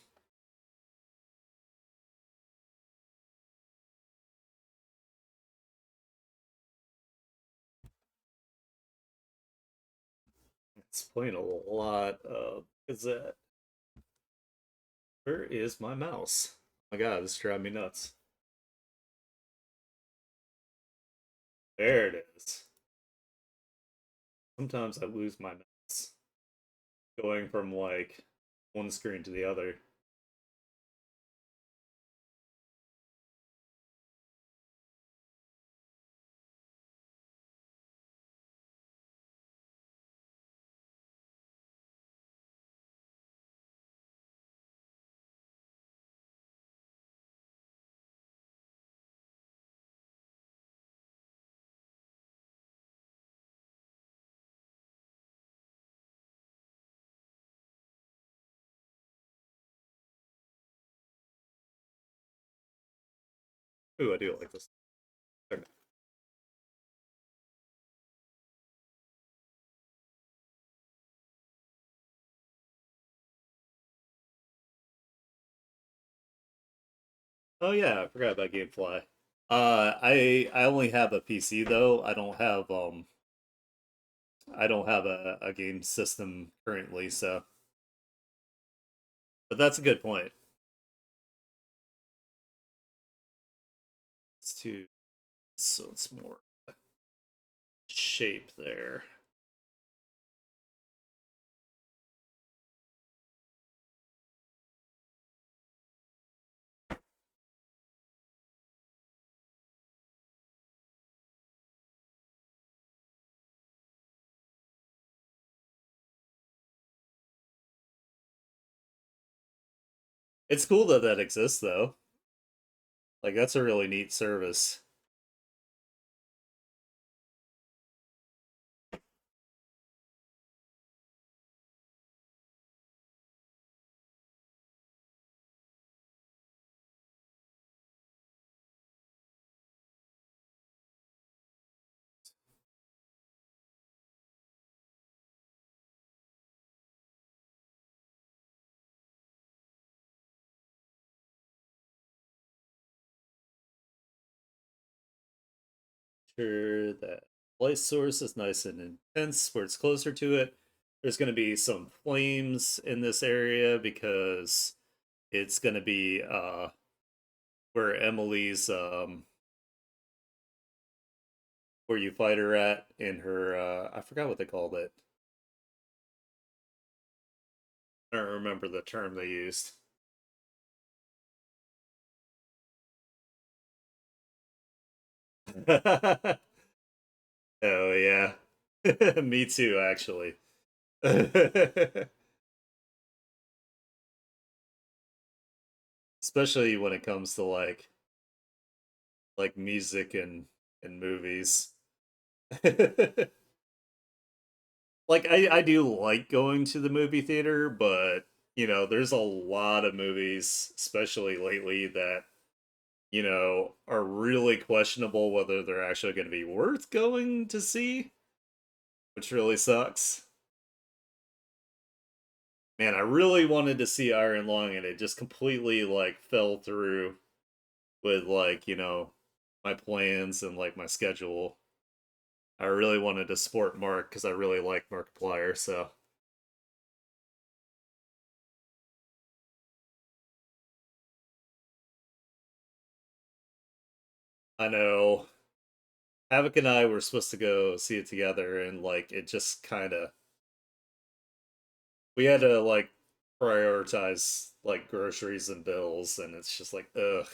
It's playing a lot of Gazette. Where is my mouse? Oh my god, this drives me nuts. There it is. Sometimes I lose my mouse going from like one screen to the other. Ooh, I do like this. Okay. Oh yeah, I forgot about GameFly. I only have a PC though. I don't have a game system currently, so but that's a good point. It's too so it's more shape there. It's cool that that exists though. Like that's a really neat service. Sure that light source is nice and intense where it's closer to it. There's going to be some flames in this area because it's going to be where Emily's where you fight her at in her I forgot what they called it. I don't remember the term they used. Oh yeah. Me too actually. Especially when it comes to like music and movies. Like I do like going to the movie theater, but you know, there's a lot of movies, especially lately, that you know are really questionable whether they're actually going to be worth going to see, which really sucks. Man, I really wanted to see Iron Lung, and it just completely like fell through with like you know my plans and like my schedule. I really wanted to support Mark because I really like Markiplier, so I know Havoc and I were supposed to go see it together, and like it just kind of we had to like prioritize like groceries and bills, and it's just like ugh.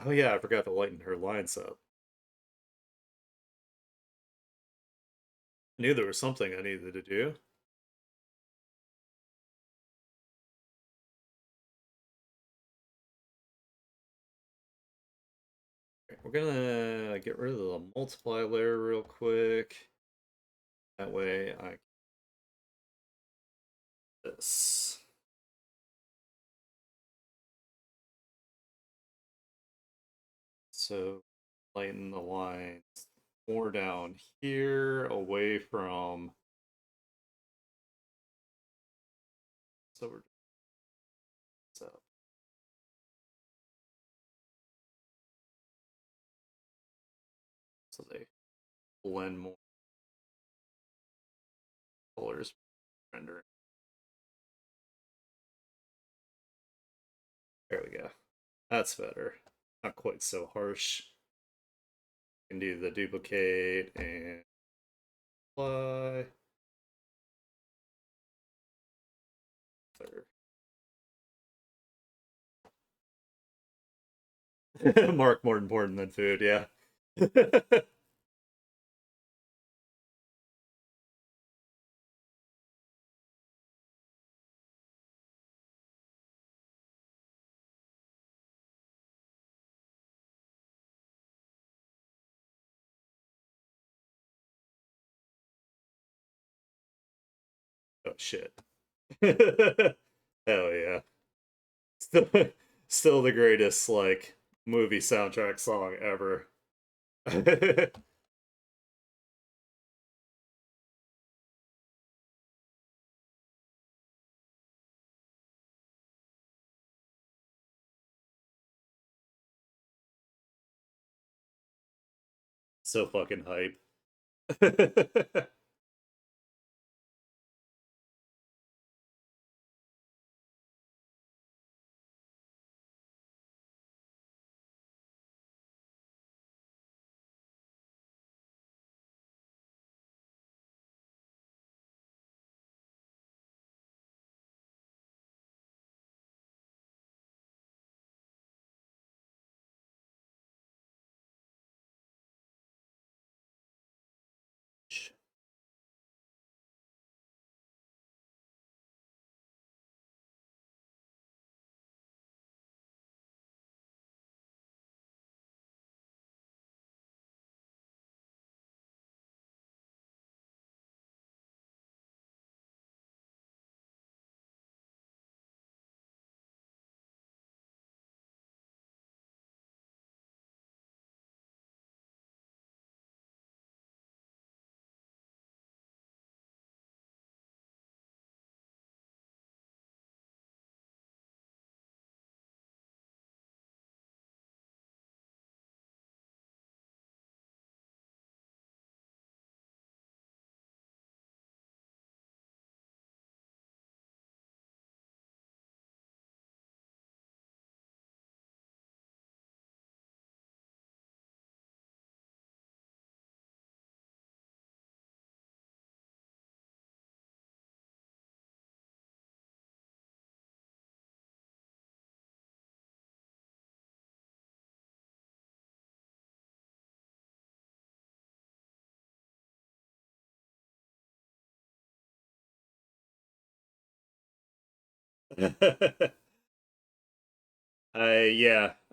Oh yeah, I forgot to lighten her lines up. I knew there was something I needed to do. We're gonna get rid of the multiply layer real quick. That way I this. So lighten the lines more down here, away from. So we're so so they blend more colors rendering. There we go. That's better. Not quite so harsh. Can do the duplicate and apply. Mark more important than food, yeah. Oh shit. Hell yeah. Still still the greatest like movie soundtrack song ever. So fucking hype.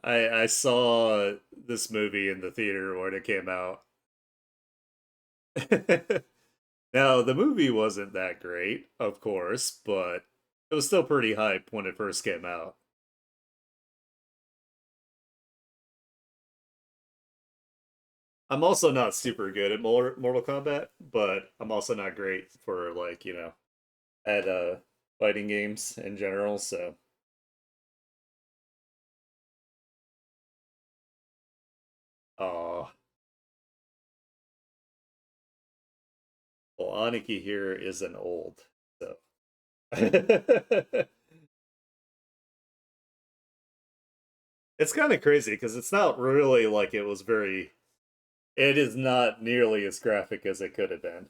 I saw this movie in the theater when it came out. Now, the movie wasn't that great, of course, but it was still pretty hype when it first came out. I'm also not super good at Mortal Kombat, but I'm also not great for like, at fighting games in general, so uh well Aniki here isn't old, so it's kind of crazy because it's not really like it is not nearly as graphic as it could have been.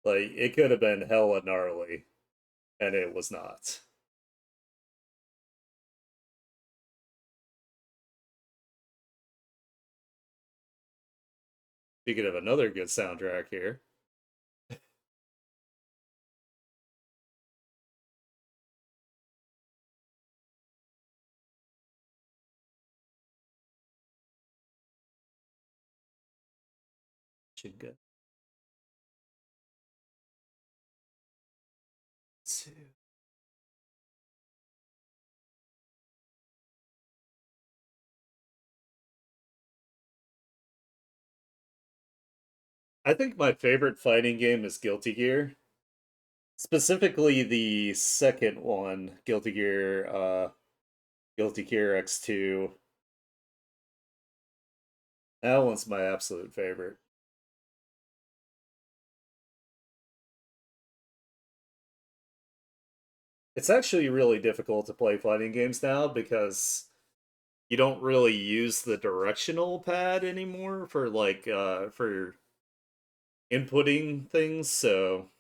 Like it could have been hella gnarly, and it was not. Speaking of another good soundtrack here, should go. I think my favorite fighting game is Guilty Gear. Specifically the second one, Guilty Gear X2. That one's my absolute favorite. It's actually really difficult to play fighting games now because you don't really use the directional pad anymore for for inputting things, so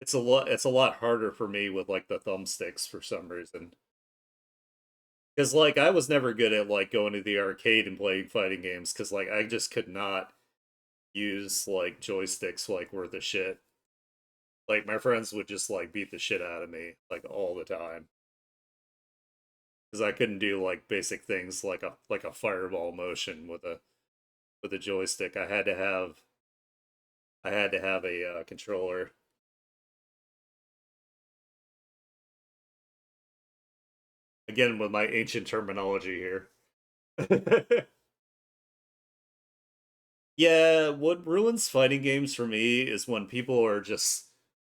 it's a lot harder for me with like the thumbsticks for some reason. Because like I was never good at like going to the arcade and playing fighting games because like I just could not use like joysticks like worth a shit. Like my friends would just like beat the shit out of me like all the time because I couldn't do like basic things like a fireball motion with a joystick. I had to have a controller. Again with my ancient terminology here. Yeah, what ruins fighting games for me is when people are just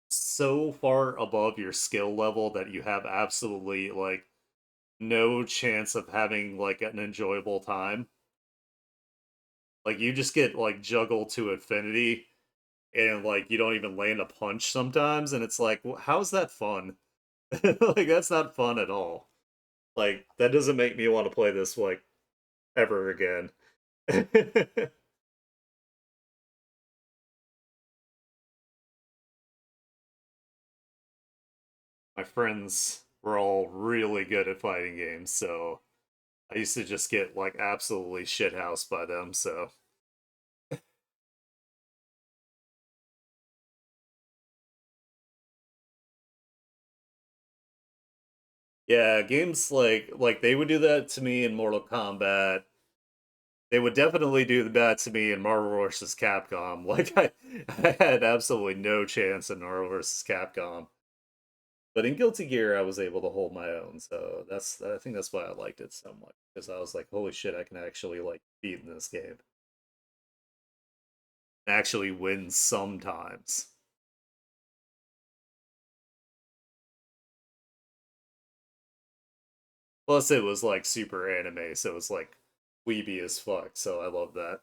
so far above your skill level that you have absolutely like no chance of having like an enjoyable time. Like you just get like juggled to infinity and like you don't even land a punch sometimes and it's like how's that fun? Like that's not fun at all. Like that doesn't make me want to play this like ever again. My friends were all really good at fighting games, so I used to just get like absolutely shithoused by them. So yeah, games like they would do that to me in Mortal Kombat. They would definitely do that to me in Marvel vs. Capcom. Like I had absolutely no chance in Marvel vs. Capcom. But in Guilty Gear, I was able to hold my own. So I think that's why I liked it so much because I was like, holy shit, I can actually like beat in this game, and actually win sometimes. Plus, it was like super anime, so it's like weeby as fuck. So I love that.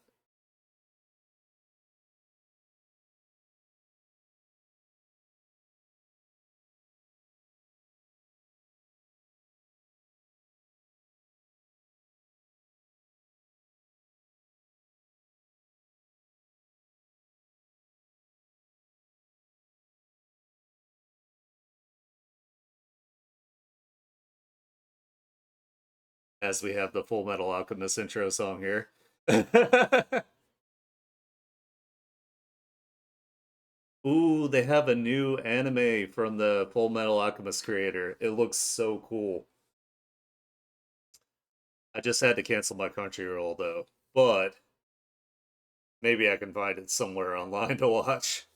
As we have the Full Metal Alchemist intro song here. Ooh, they have a new anime from the Full Metal Alchemist creator. It looks so cool. I just had to cancel my Crunchyroll though, but maybe I can find it somewhere online to watch.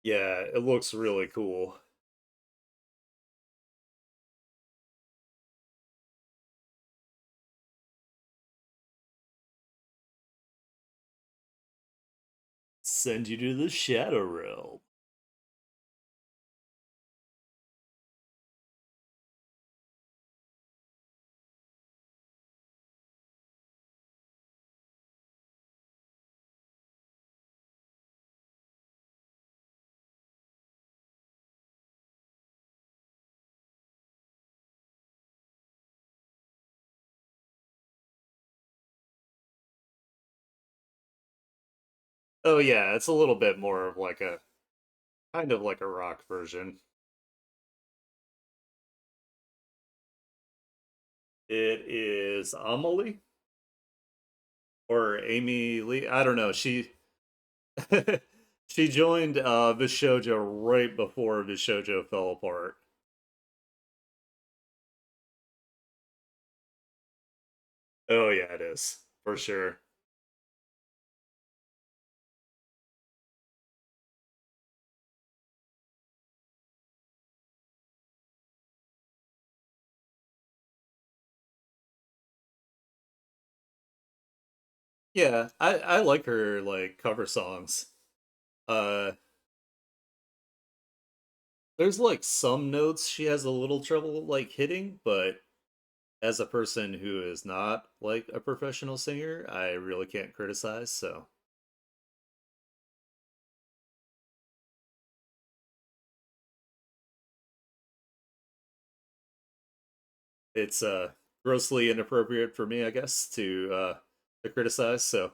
Yeah, it looks really cool. Send you to the Shadow Realm. Oh yeah, it's a little bit more of like a kind of like a rock version. It is Amelie or Amy Lee. I don't know. She she joined Vishojo right before Vishojo fell apart. Oh yeah, it is for sure. Yeah, I like her like cover songs. Uh, there's like some notes she has a little trouble like hitting, but as a person who is not like a professional singer, I really can't criticize. So it's grossly inappropriate for me, I guess, to criticize. So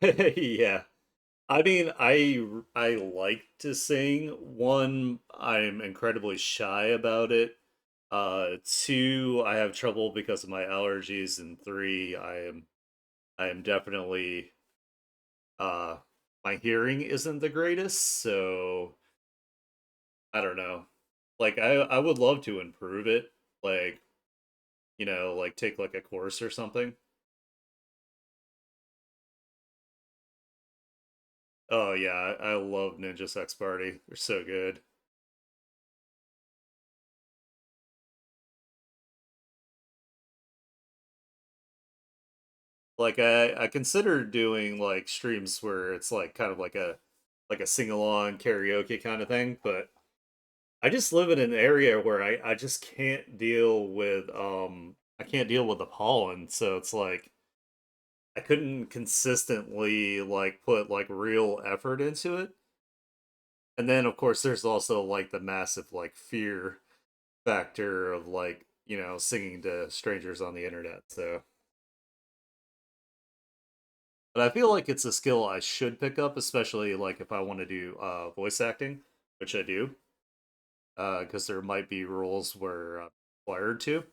yeah. I mean, I like to sing. One, I'm incredibly shy about it. Two, I have trouble because of my allergies, and three, I am definitely uh my hearing isn't the greatest, so I don't know. Like I would love to improve it, like, like take like a course or something. Oh yeah, I love Ninja Sex Party. They're so good. Like I consider doing like streams where it's like kind of like a sing along karaoke kind of thing, but I just live in an area where I just can't deal with I can't deal with the pollen, so it's like I couldn't consistently like put like real effort into it. And then of course there's also like the massive like fear factor of like, singing to strangers on the internet. So but I feel like it's a skill I should pick up, especially like if I want to do voice acting, which I do, because there might be roles where I'm required to.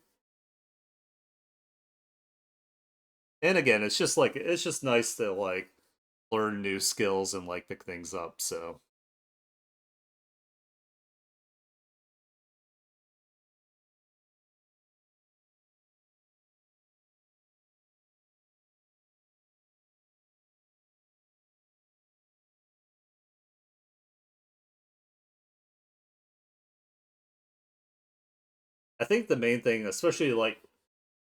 And again, it's just nice to like learn new skills and like pick things up. So I think the main thing, especially like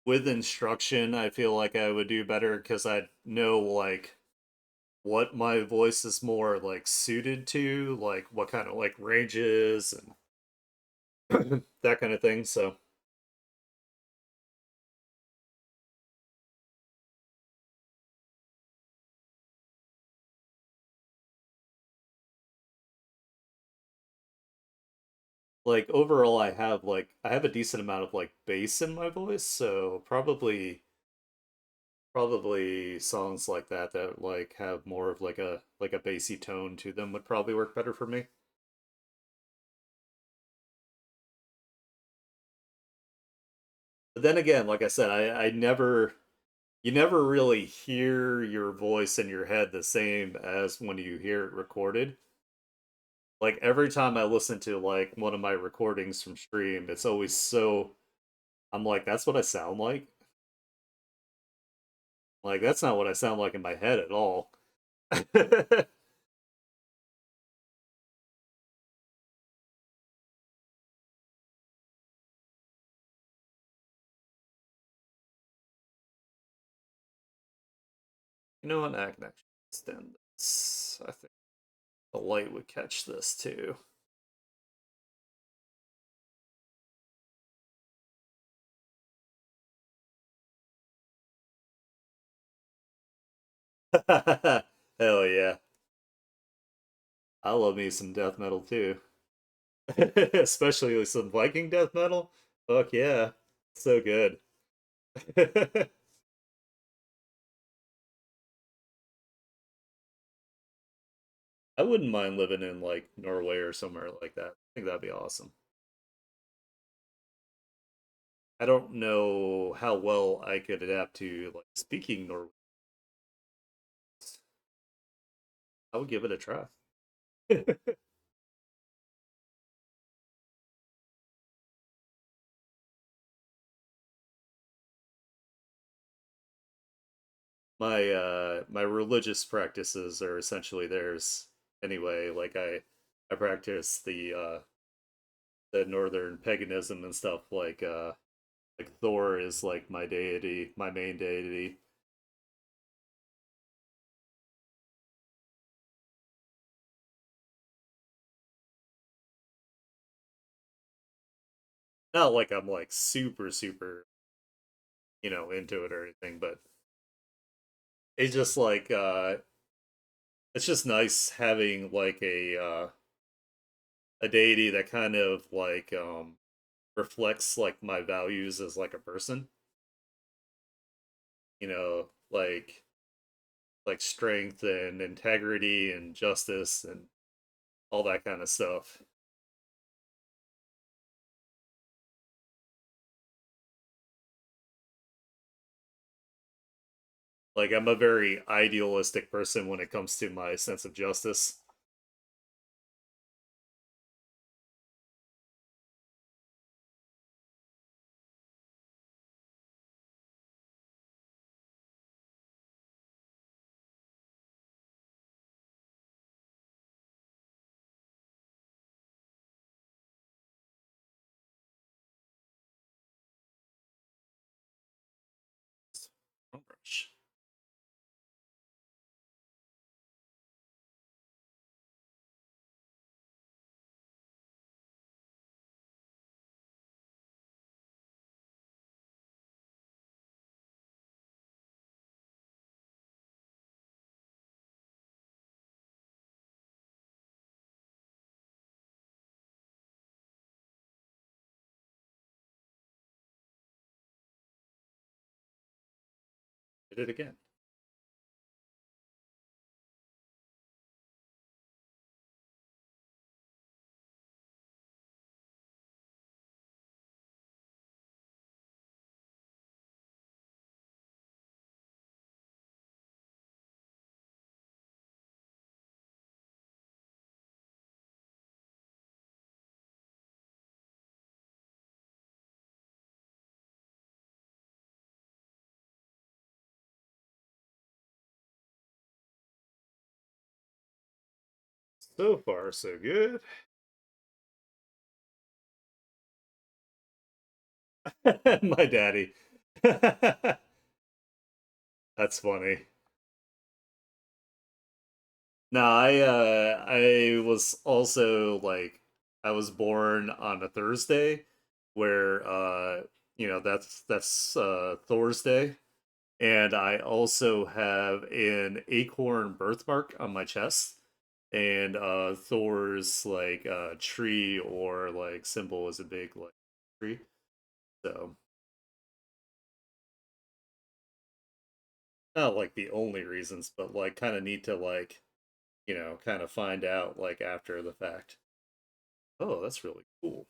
with instruction, I feel like I would do better because I know like what my voice is more like suited to, like what kind of like ranges and that kind of thing. So like overall I have a decent amount of like bass in my voice, so probably songs like that like have more of like a bassy tone to them would probably work better for me. But then again, like I said, I never you never really hear your voice in your head the same as when you hear it recorded. Like every time I listen to like one of my recordings from stream, it's always so I'm like, that's what I sound like. Like that's not what I sound like in my head at all. You know what? I can actually extend this. I think the light would catch this too. Hell yeah. I love me some death metal too. Especially with some Viking death metal. Fuck yeah. So good. I wouldn't mind living in like Norway or somewhere like that. I think that'd be awesome. I don't know how well I could adapt to like speaking Norwegian. I would give it a try. My religious practices are essentially theirs anyway. I practice the northern paganism and stuff like Thor is like my deity, my main deity. Not like I'm like super into it or anything, but it's just it's just nice having like a deity that kind of reflects like my values as like a person, you know, like strength and integrity and justice and all that kind of stuff. Like I'm a very idealistic person when it comes to my sense of justice. Did it again. So far, so good. My daddy. That's funny. No, I was also like I was born on a Thursday where that's Thor's Day. And I also have an acorn birthmark on my chest. and Thor's like tree or like symbol is a big like tree. So not like the only reasons, but like kind of need to like kind of find out like after the fact. Oh, that's really cool.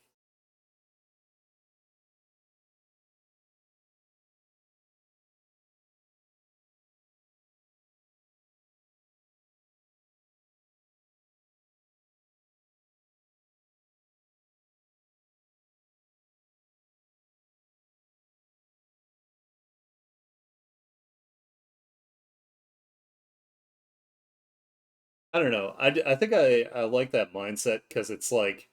I don't know. I think I like that mindset because it's like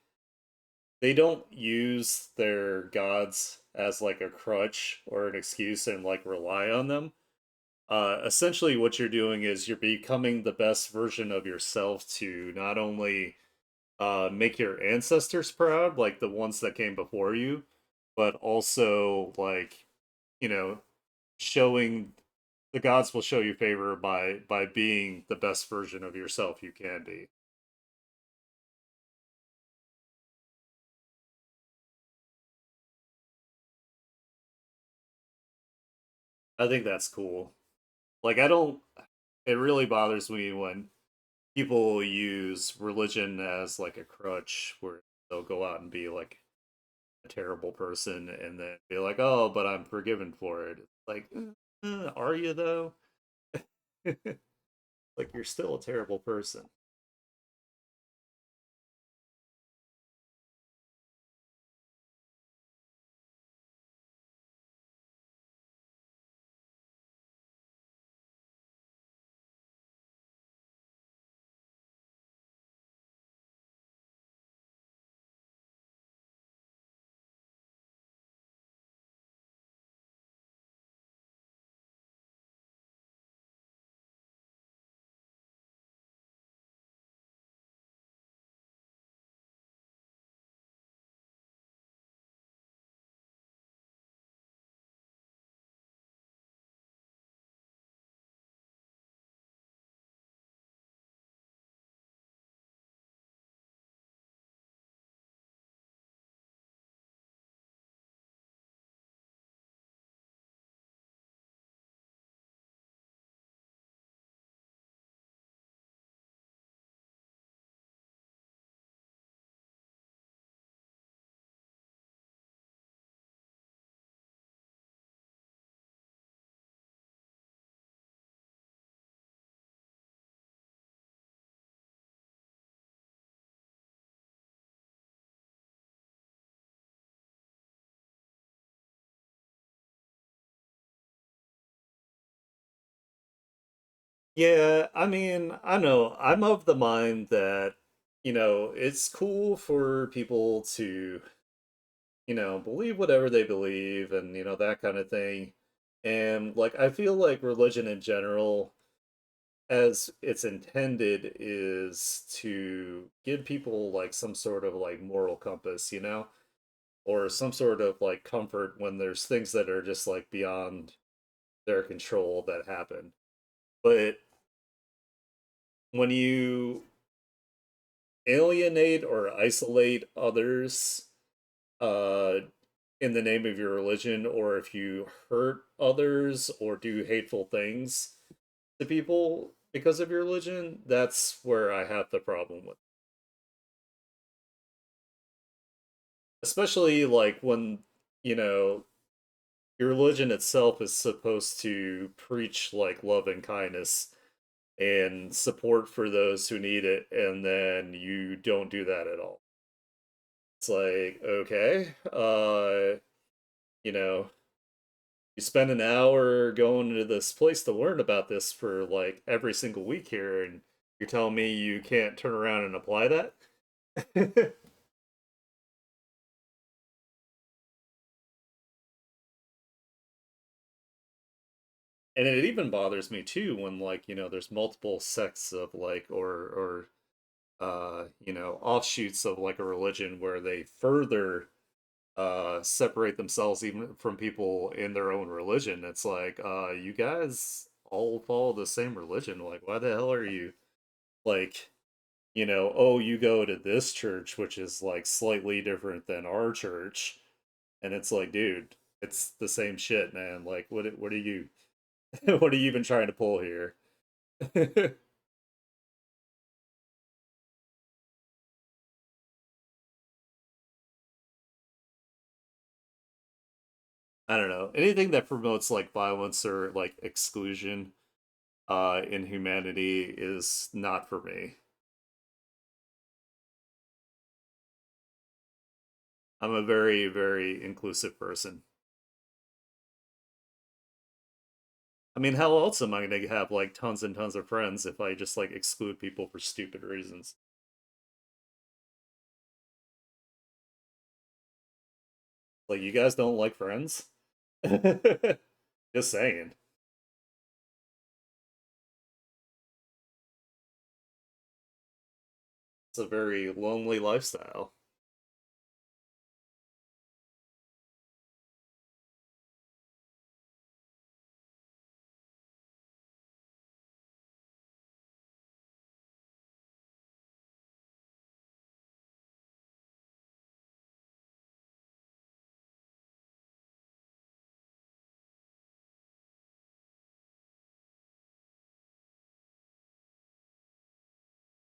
they don't use their gods as like a crutch or an excuse and like rely on them. Essentially, what you're doing is you're becoming the best version of yourself to not only make your ancestors proud, like the ones that came before you, but also like you know showing the gods will show you favor by being the best version of yourself you can be. I think that's cool. Like I don't it really bothers me when people use religion as like a crutch where they'll go out and be like a terrible person and then be like, "Oh, but I'm forgiven for it." It's like, are you though? Like you're still a terrible person. Yeah, I mean, I know. I'm of the mind that, it's cool for people to, believe whatever they believe and, that kind of thing. And like I feel like religion in general, as it's intended, is to give people like some sort of like moral compass, or some sort of like comfort when there's things that are just like beyond their control that happen. But when you alienate or isolate others uh in the name of your religion, or if you hurt others or do hateful things to people because of your religion, that's where I have the problem with. Especially like when, you know, your religion itself is supposed to preach like love and kindness and support for those who need it, and then you don't do that at all. It's like, okay, you know, you spend an hour going to this place to learn about this for like every single week here, and you're telling me you can't turn around and apply that? And it even bothers me too when like, there's multiple sects of like or offshoots of like a religion where they further separate themselves even from people in their own religion. It's like you guys all follow the same religion. Like why the hell are you like oh, you go to this church, which is like slightly different than our church, and it's like, dude, it's the same shit, man. Like, what are you, what are you even trying to pull here? I don't know. Anything that promotes like violence or like exclusion in humanity is not for me. I'm a very, very inclusive person. I mean, how else am I gonna have like tons and tons of friends if I just like exclude people for stupid reasons? Like, you guys don't like friends? Just saying. It's a very lonely lifestyle.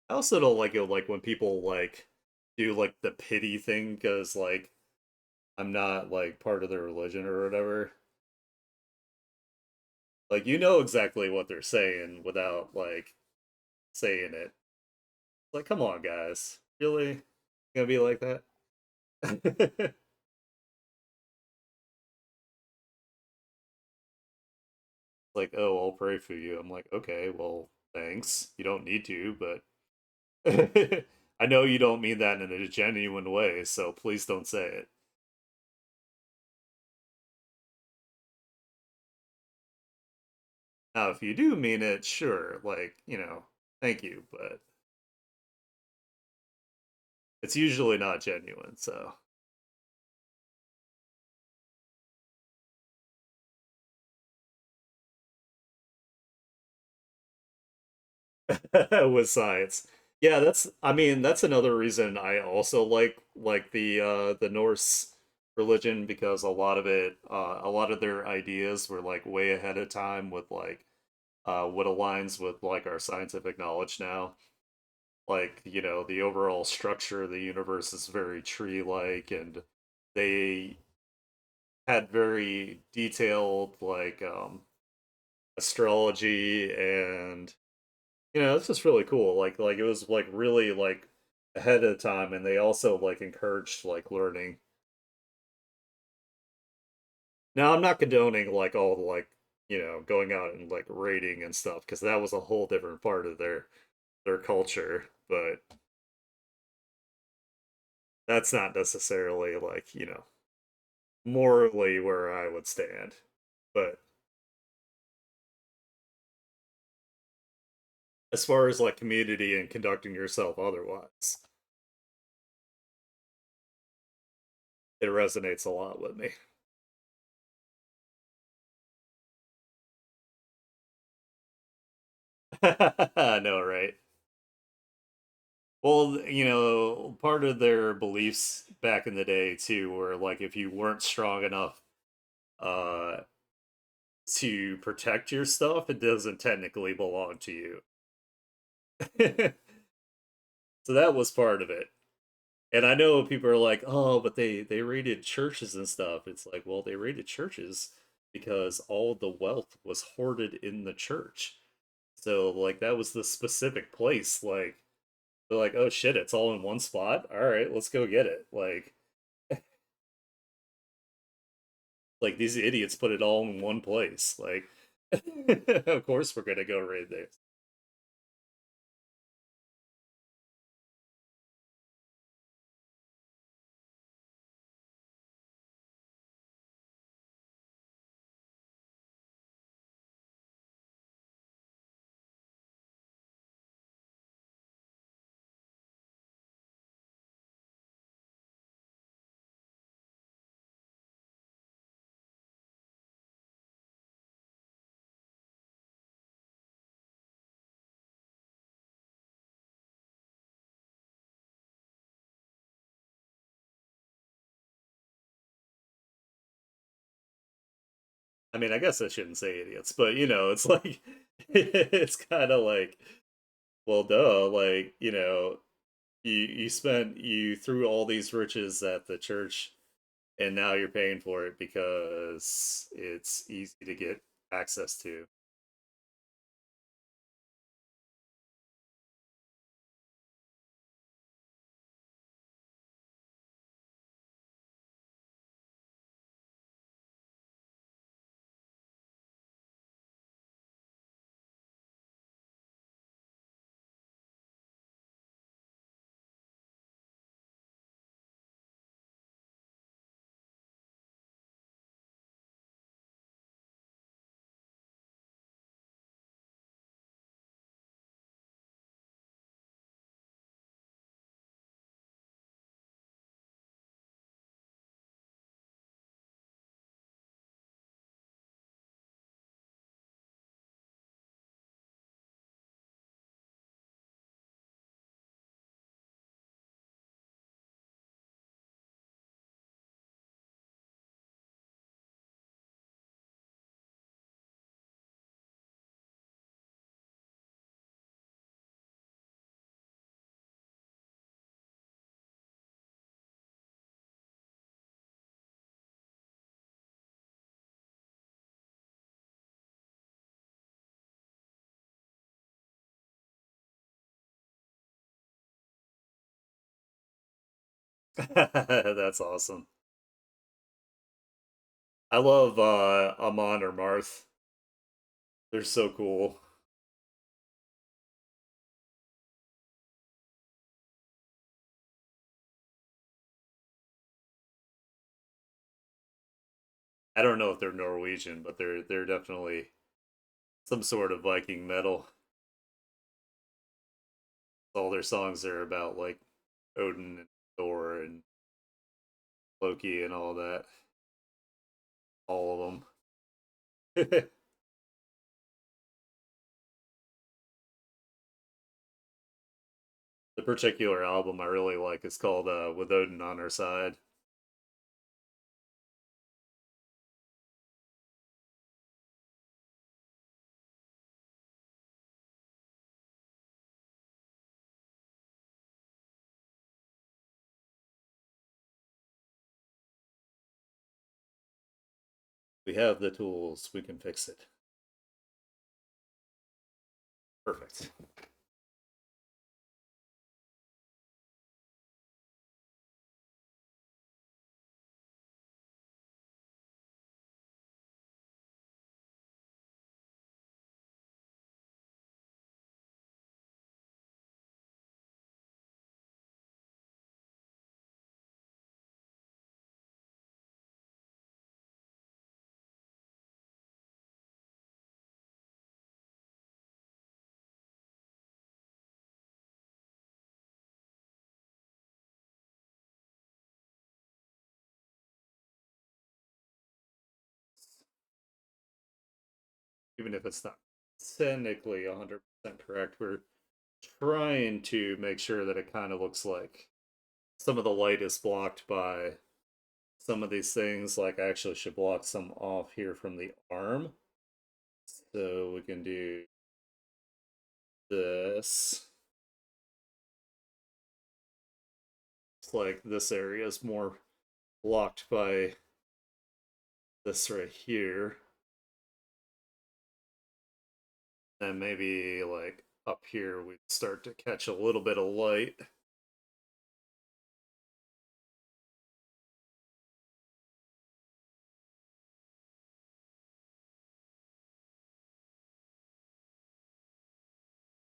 I also don't like it like when people like do like the pity thing because like I'm not like part of their religion or whatever. Like, exactly what they're saying without like saying it. Like, come on, guys. Really? Gonna be like that? Like, oh, I'll pray for you. I'm like, okay, well, thanks. You don't need to, but I know you don't mean that in a genuine way, so please don't say it. Now, if you do mean it, sure, like, thank you, but it's usually not genuine, so. With science. Yeah, I mean, that's another reason I also like the Norse religion because a lot of their ideas were like way ahead of time with like what aligns with like our scientific knowledge now. Like, the overall structure of the universe is very tree-like, and they had very detailed like astrology, and it's just really cool. Like it was like really like ahead of time, and they also like encouraged like learning. Now, I'm not condoning like all the like going out and like raiding and stuff because that was a whole different part of their culture, but that's not necessarily like morally where I would stand. But as far as like community and conducting yourself otherwise, it resonates a lot with me. I know, right? Well, part of their beliefs back in the day too were like if you weren't strong enough uh to protect your stuff, it doesn't technically belong to you. So that was part of it. And I know people are like, "Oh, but they raided churches and stuff." It's like, well, they raided churches because all the wealth was hoarded in the church. So like that was the specific place. Like they're like, "Oh shit, it's all in one spot. All right, let's go get it." Like these idiots put it all in one place. Like of course we're gonna go raid there. I mean, I guess I shouldn't say idiots, but it's like it's kind of like, well, duh, like, you threw all these riches at the church and now you're paying for it because it's easy to get access to. That's awesome. I love Amon or Marth. They're so cool. I don't know if they're Norwegian, but they're definitely some sort of Viking metal. All their songs are about like Odin and Thor and Loki and all that. All of them. The particular album I really like is called "With Odin on Our Side." We have the tools. We can fix it. Perfect. Even if it's not technically 100% correct, we're trying to make sure that it kind of looks like some of the light is blocked by some of these things. Like I actually should block some off here from the arm. So we can do this. It's like this area is more blocked by this right here. And maybe like up here we start to catch a little bit of light.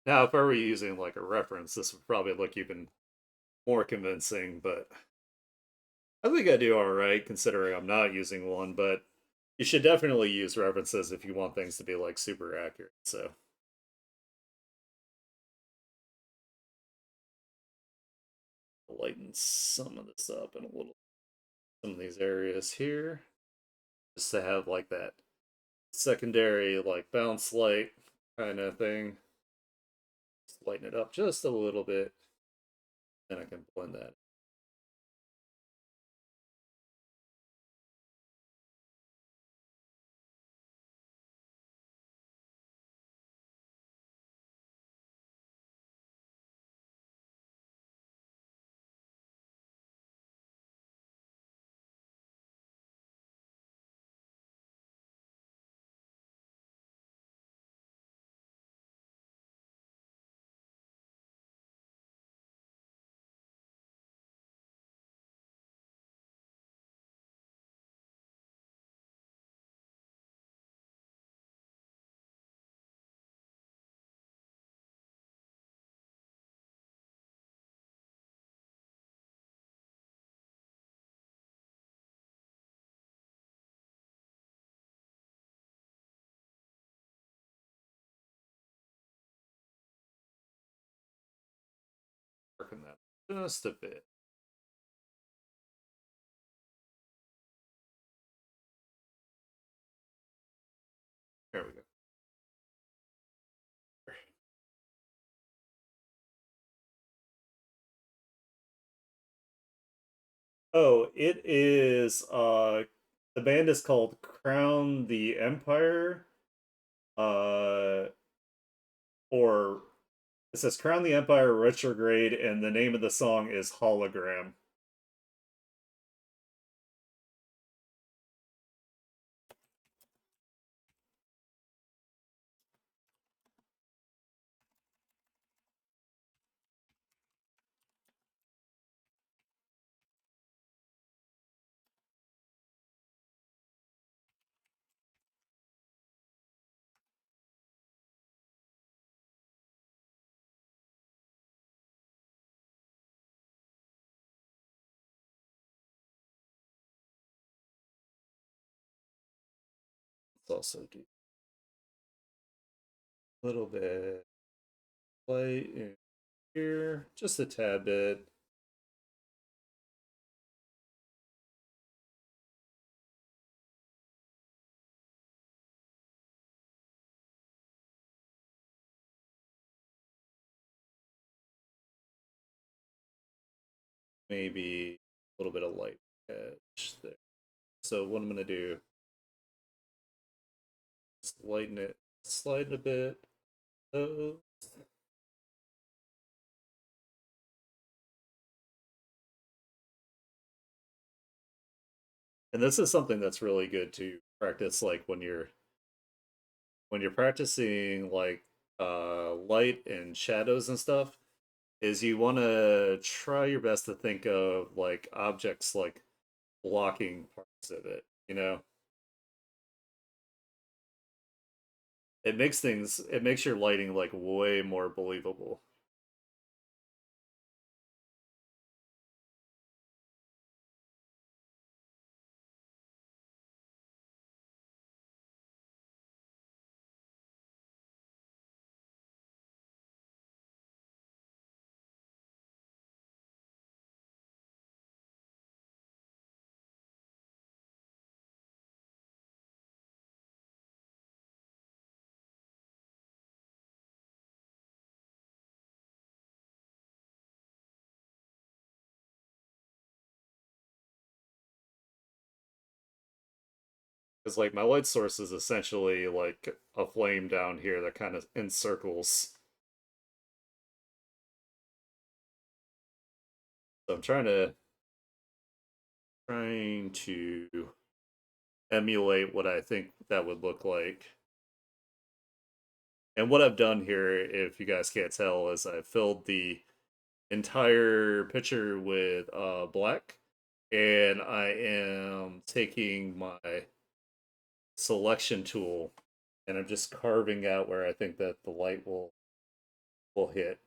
Now, if I were using like a reference, this would probably look even more convincing, but I think I do all right considering I'm not using one. But you should definitely use references if you want things to be like super accurate. So I'll lighten some of this up in a little, some of these areas here, just to have like that secondary like bounce light kind of thing. Just lighten it up just a little bit, then I can blend that. darken that just a bit. There we go. Oh, it is the band is called Crown the Empire. Uh or it says Crown the Empire Retrograde, and the name of the song is Hologram. Let's also do a little bit light in here, just a tad bit. Maybe a little bit of light edge there. So what I'm gonna do is lighten it, slide it a bit. Oh. And this is something that's really good to practice, like when you're practicing like light and shadows and stuff, is you want to try your best to think of like objects like blocking parts of it, you know? It makes your lighting like way more believable. Because like my light source is essentially like a flame down here that kind of encircles. So I'm trying to emulate what I think that would look like. And what I've done here, if you guys can't tell, is I've filled the entire picture with black, and I am taking my selection tool and I'm just carving out where I think that the light will hit.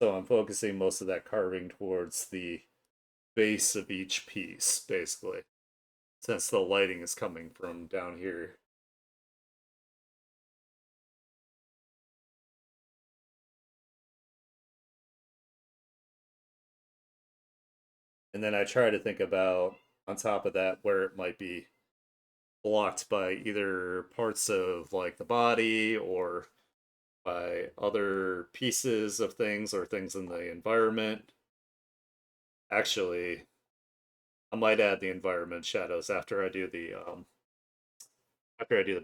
So I'm focusing most of that carving towards the base of each piece, basically, since the lighting is coming from down here. And then I try to think about on top of that where it might be blocked by either parts of like the body or by other pieces of things or things in the environment. Actually, I might add the environment shadows after I do the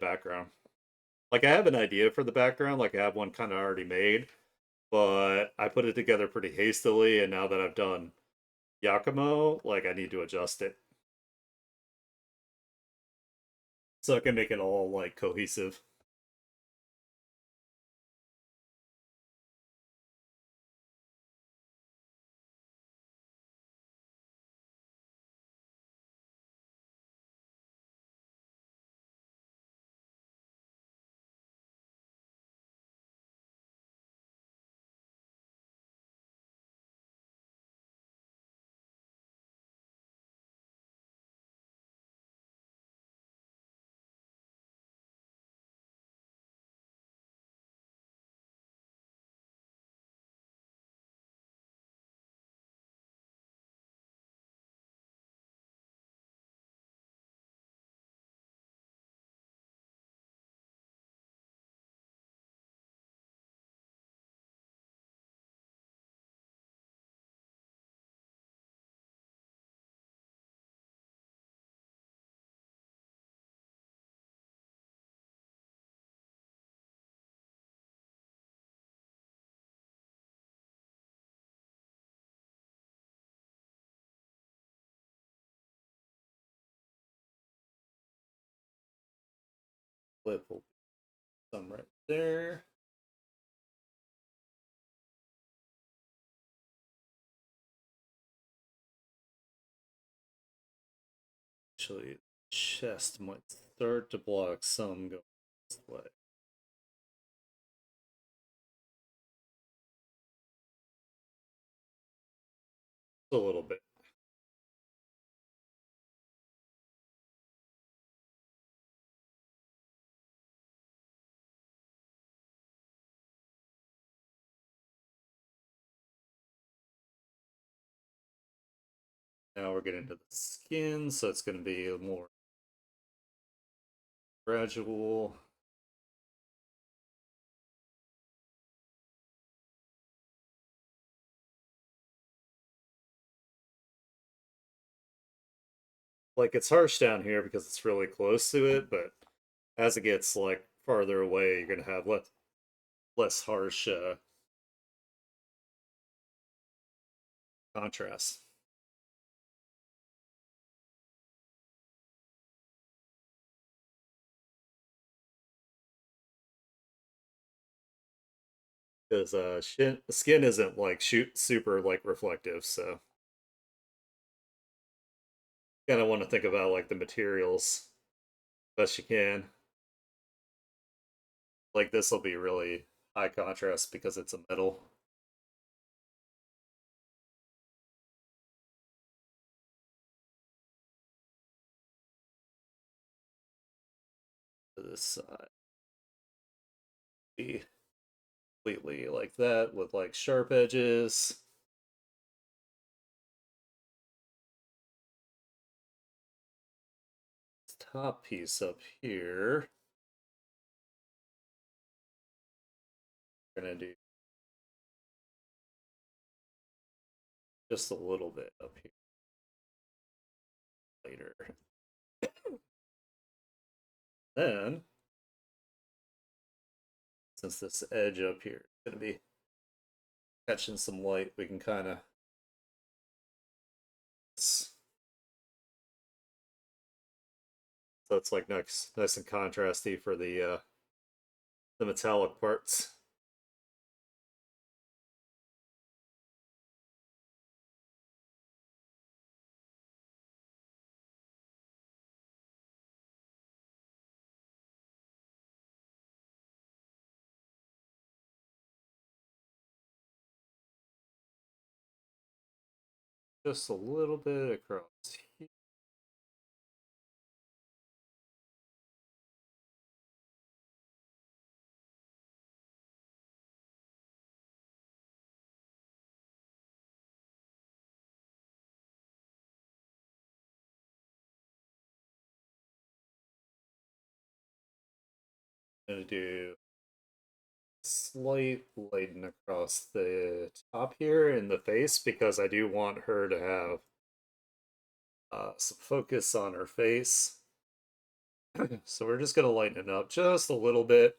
background. Like I have an idea for the background, like I have one kind of already made, but I put it together pretty hastily, and now that I've done Yakumo, like I need to adjust it so I can make it all like cohesive. Flip will be some right there. Actually, chest might start to block some going this way. A little bit. Now we're getting to the skin, so it's going to be more gradual. Like it's harsh down here because it's really close to it, but as it gets like farther away, you're gonna have less harsh contrast. Because skin isn't like shoot super like reflective, so kind of want to think about like the materials best you can. Like this will be really high contrast because it's a metal. To this side, be completely like that with like sharp edges. This top piece up here, we're gonna do just a little bit up here later. Then, since this edge up here is going to be catching some light, we can kind of so it's like nice and contrasty for the metallic parts. Just a little bit across here. I'm gonna do slight lighten across the top here in the face because I do want her to have some focus on her face. So we're just gonna lighten it up just a little bit,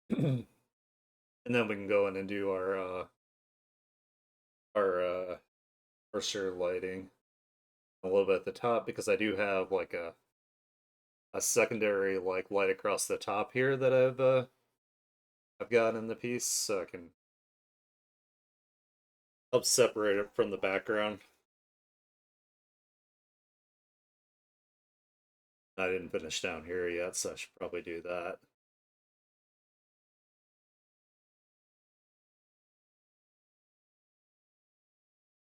and then we can go in and do our harsher lighting a little bit at the top because I do have like a secondary like light across the top here that I've got in the piece, so I can help separate it from the background. I didn't finish down here yet, so I should probably do that.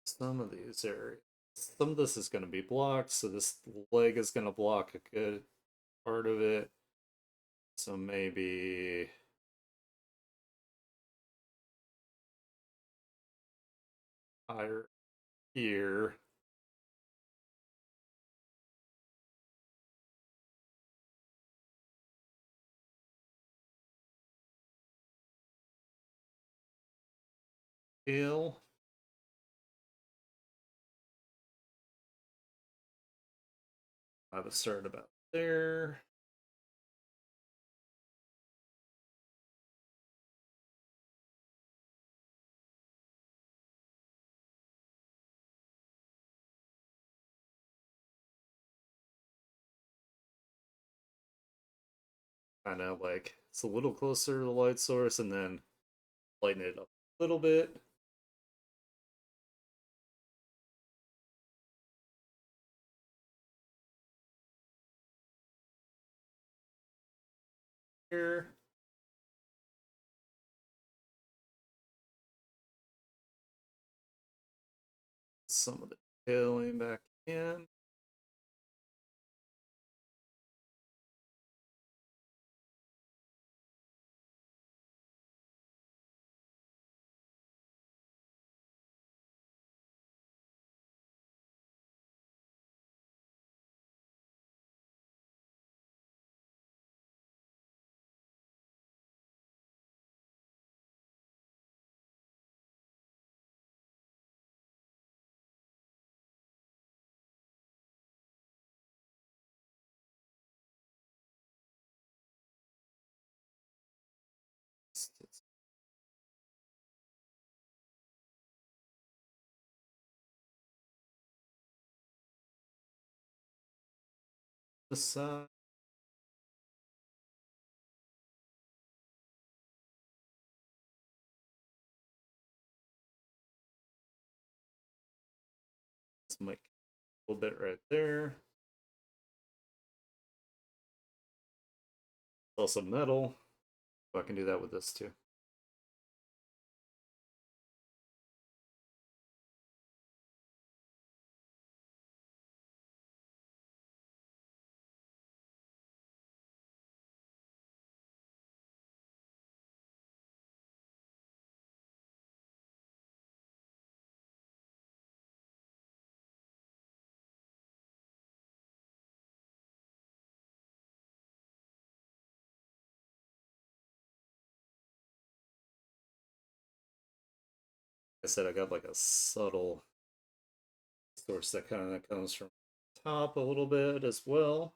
Some of these areas, some of this is going to be blocked, so this leg is going to block a good part of it. So maybe higher here. Scale. I have a start about there. kind of like it's a little closer to the light source, and then lighten it up a little bit. Here, some of the detailing back in. The side. This might a little bit right there. Also metal. I can do that with this too. I said I got like a subtle source that kind of comes from top a little bit as well.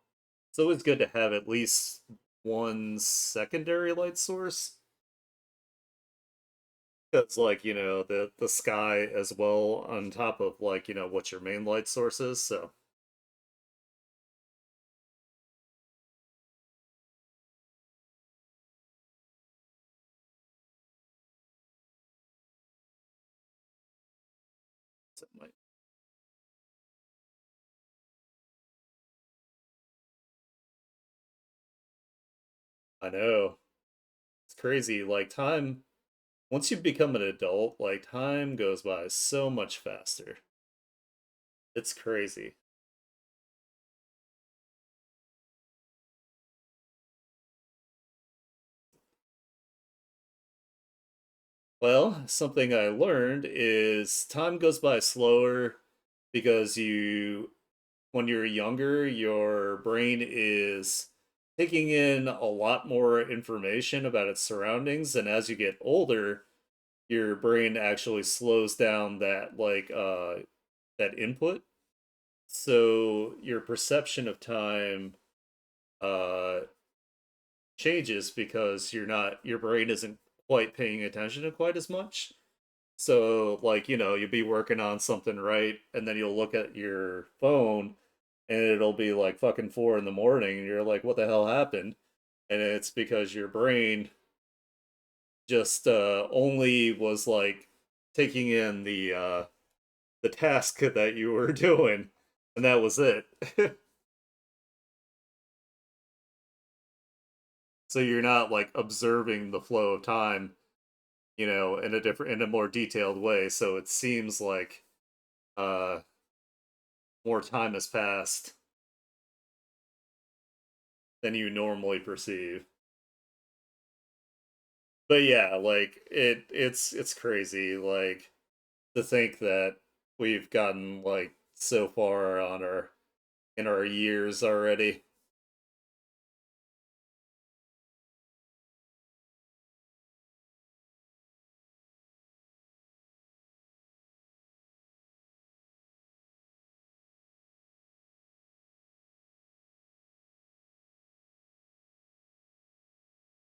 It's always good to have at least one secondary light source. That's like, the sky as well on top of like, what your main light source is. So it might I know. It's crazy. Like time once you become an adult, like time goes by so much faster. It's crazy. Well, something I learned is time goes by slower because when you're younger, your brain is taking in a lot more information about its surroundings, and as you get older, your brain actually slows down that input. So your perception of time uh changes because your brain isn't quite paying attention to quite as much. So like, you'll be working on something, right? And then you'll look at your phone and it'll be like fucking 4 in the morning and you're like, what the hell happened? And it's because your brain just only was like taking in the task that you were doing, and that was it. So you're not like observing the flow of time, in a more detailed way. So it seems like uh more time has passed than you normally perceive. But yeah, like it's crazy, like to think that we've gotten like so far on our in our years already.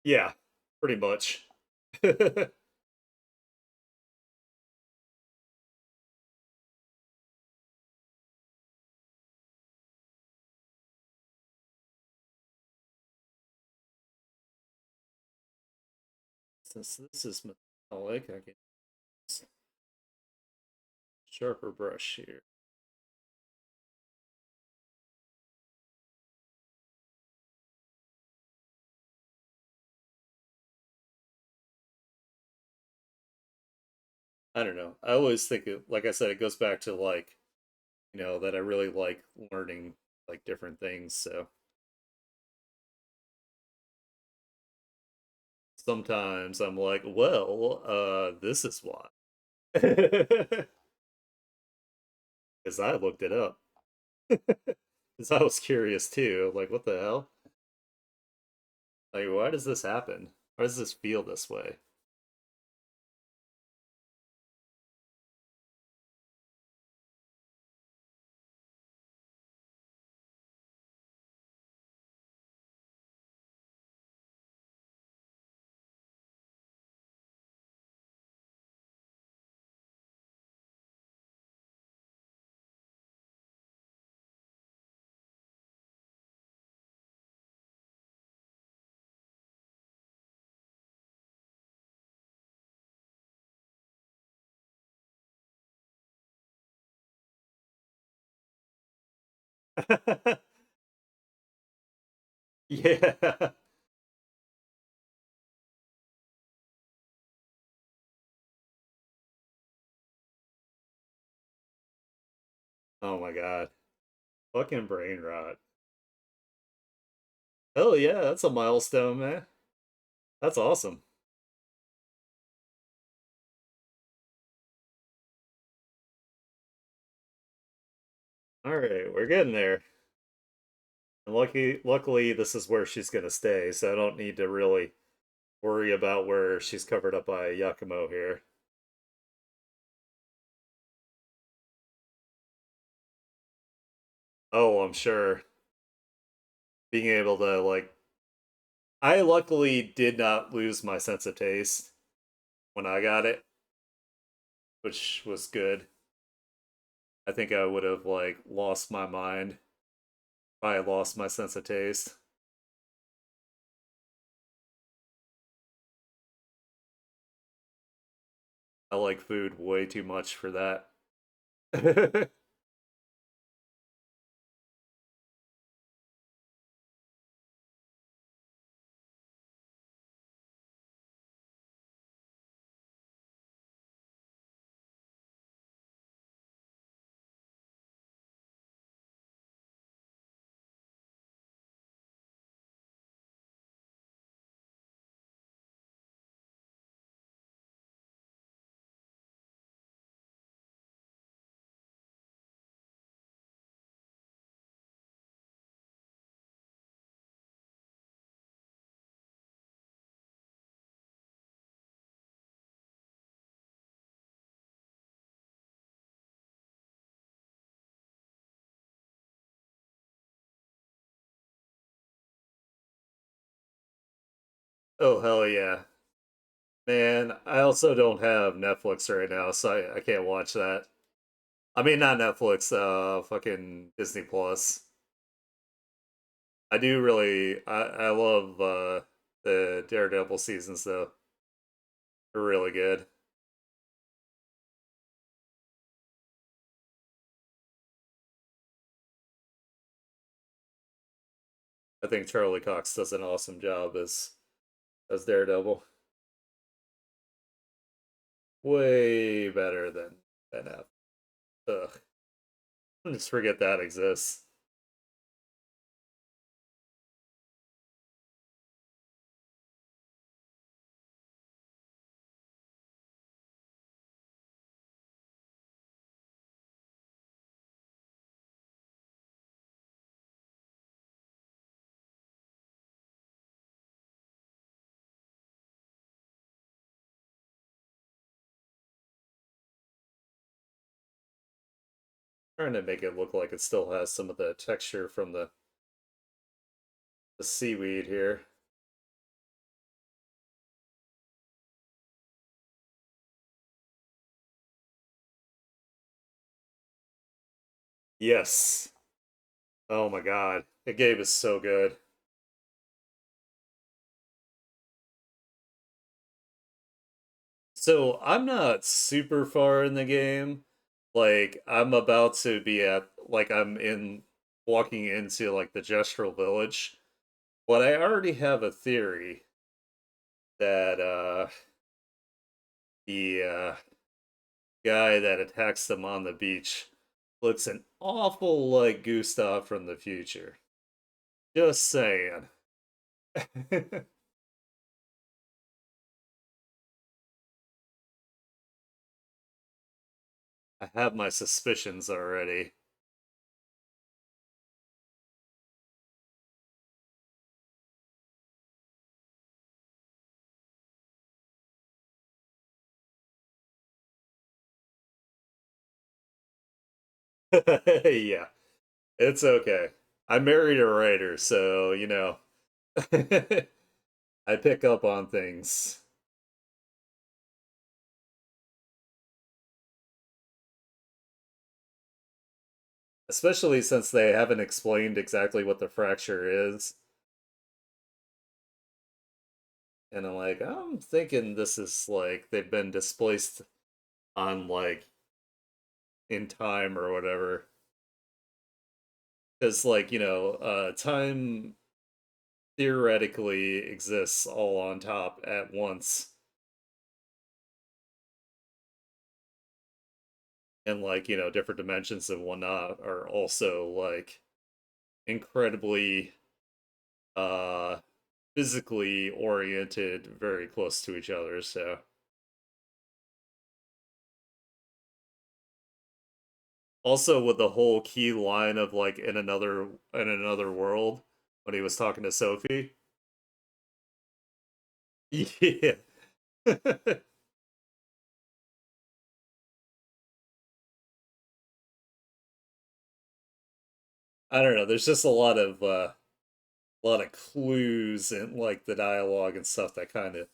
Yeah, pretty much. Since this is metallic, I can use sharper brush here. I don't know. I always think it, like I said, it goes back to like, that I really like learning like different things. So sometimes I'm like, well, this is why. Because I looked it up. Because I was curious too. Like, what the hell? Like, why does this happen? Why does this feel this way? Yeah. Oh my god. Fucking brain rot. Hell yeah, that's a milestone, man. That's awesome. All right, we're getting there. And luckily, this is where she's gonna stay, so I don't need to really worry about where she's covered up by Yakumo here. Oh, I'm sure being able to like, I luckily did not lose my sense of taste when I got it, which was good. I think I would have like lost my mind if I had lost my sense of taste. I like food way too much for that. Oh hell yeah. Man, I also don't have Netflix right now, so I can't watch that. I mean, not Netflix, fucking Disney Plus. I do really, I love the Daredevil seasons though. They're really good. I think Charlie Cox does an awesome job as Daredevil. Way better than Ben Affleck. Ugh, just forget that exists. Trying to make it look like it still has some of the texture from the seaweed here. Yes. Oh my god. The game is so good. So I'm not super far in the game. Like I'm about to be at like I'm in walking into like the Gestural Village. But I already have a theory that the guy that attacks them on the beach looks an awful like Gustav from the future. Just saying. I have my suspicions already. Yeah, it's okay. I married a writer, so you know, I pick up on things. Especially since they haven't explained exactly what the fracture is. And I'm like, I'm thinking this is like they've been displaced on like in time or whatever. Because like, time theoretically exists all on top at once. And like, different dimensions and whatnot are also like incredibly uh physically oriented very close to each other, so also with the whole key line of like in another world when he was talking to Sophie. Yeah. I don't know, there's just a lot of clues and like the dialogue and stuff that kind of,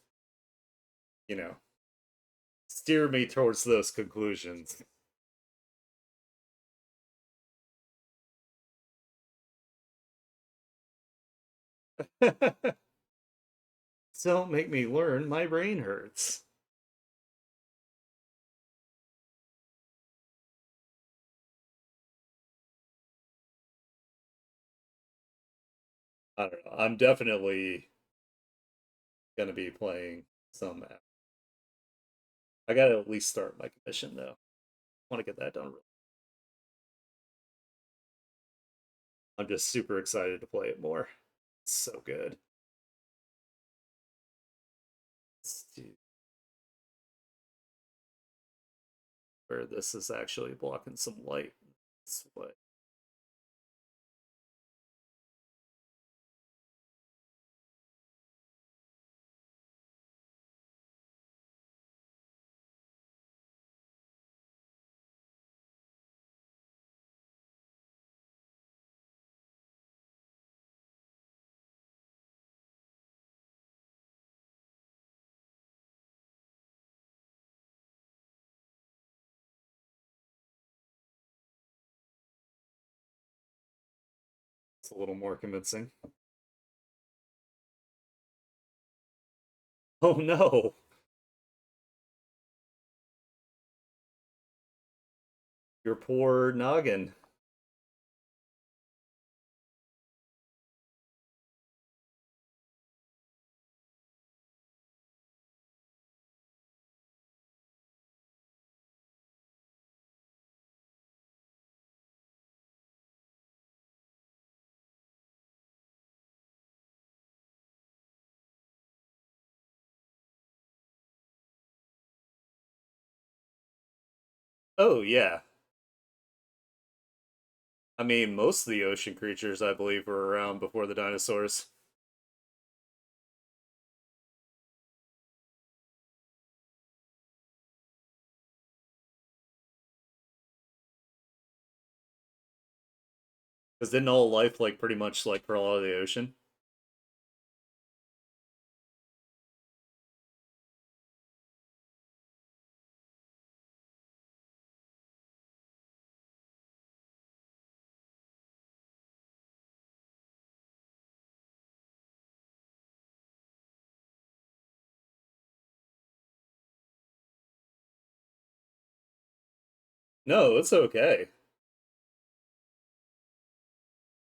you know, steer me towards those conclusions. Don't make me learn, my brain hurts. I don't know. I'm definitely gonna be playing some. I gotta at least start my commission though. I want to get that done. I'm just super excited to play it more. It's so good. Let's see where this is actually blocking some light. That's what. It's a little more convincing. Oh no! Your poor noggin. Oh yeah. I mean, most of the ocean creatures, I believe, were around before the dinosaurs. Because didn't all life like pretty much like crawl out of the ocean? No, it's okay.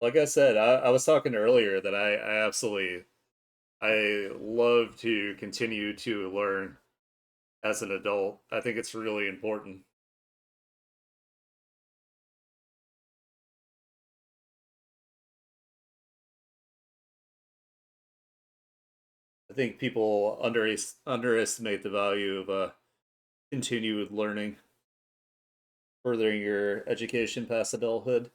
Like I said, I was talking earlier that I absolutely I love to continue to learn as an adult. I think it's really important. I think people underestimate the value of continued learning, furthering your education past adulthood.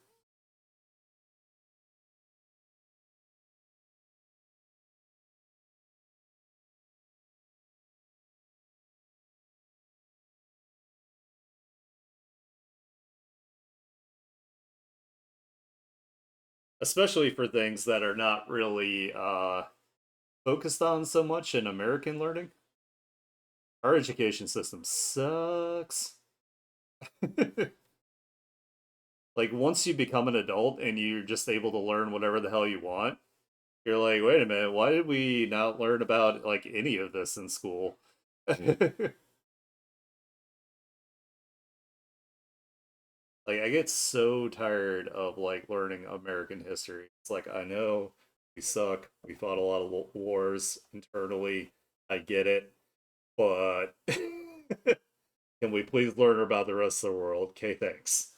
Especially for things that are not really focused on so much in American learning. Our education system sucks. Like once you become an adult and you're just able to learn whatever the hell you want, you're like, wait a minute, why did we not learn about like any of this in school? Like I get so tired of like learning American history. It's like I know we suck. We fought a lot of wars internally. I get it, but can we please learn about the rest of the world? Okay, thanks.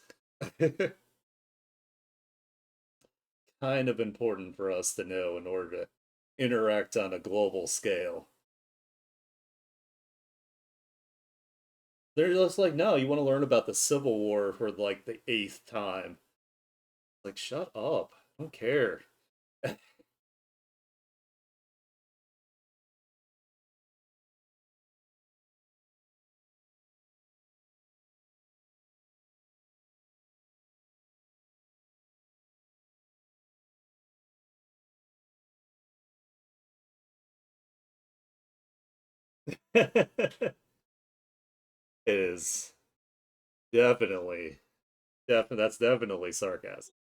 Kind of important for us to know in order to interact on a global scale. They're just like, no, you want to learn about the Civil War for like the eighth time. Like, shut up. I don't care. It is definitely, that's definitely sarcasm.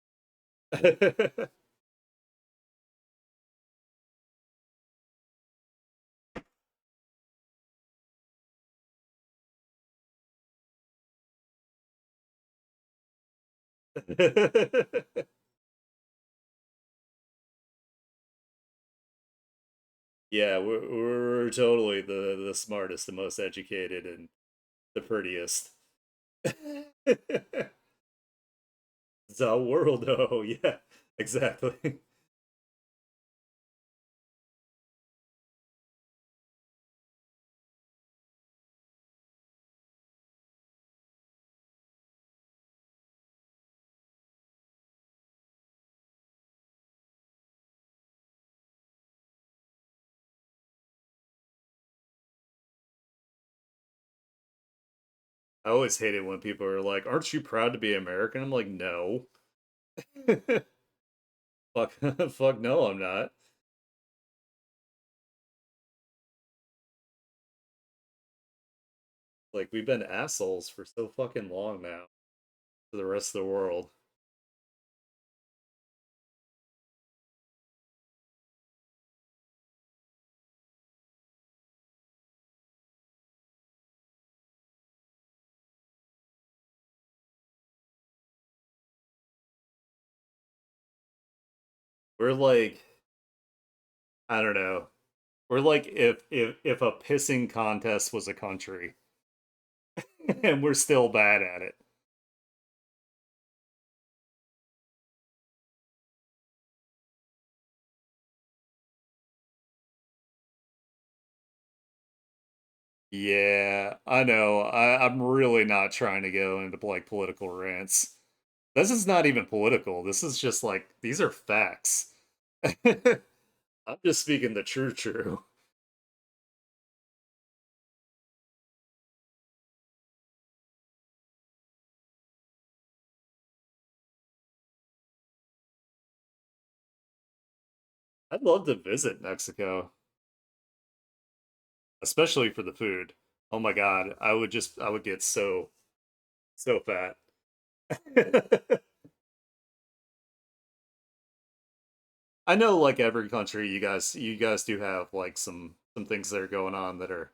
Yeah, we're totally the smartest, the most educated, and the prettiest. The world, oh yeah, exactly. I always hate it when people are like, "Aren't you proud to be American?" I'm like, "No, fuck, fuck, no, I'm not." Like we've been assholes for so fucking long now to the rest of the world. We're like, I don't know. We're like if a pissing contest was a country, and we're still bad at it. Yeah, I know. I'm really not trying to go into like political rants. This is not even political. This is just like these are facts. I'm just speaking the true. I'd love to visit Mexico, especially for the food. Oh my God, I would get so fat. I know like every country you guys do have like some things that are going on that are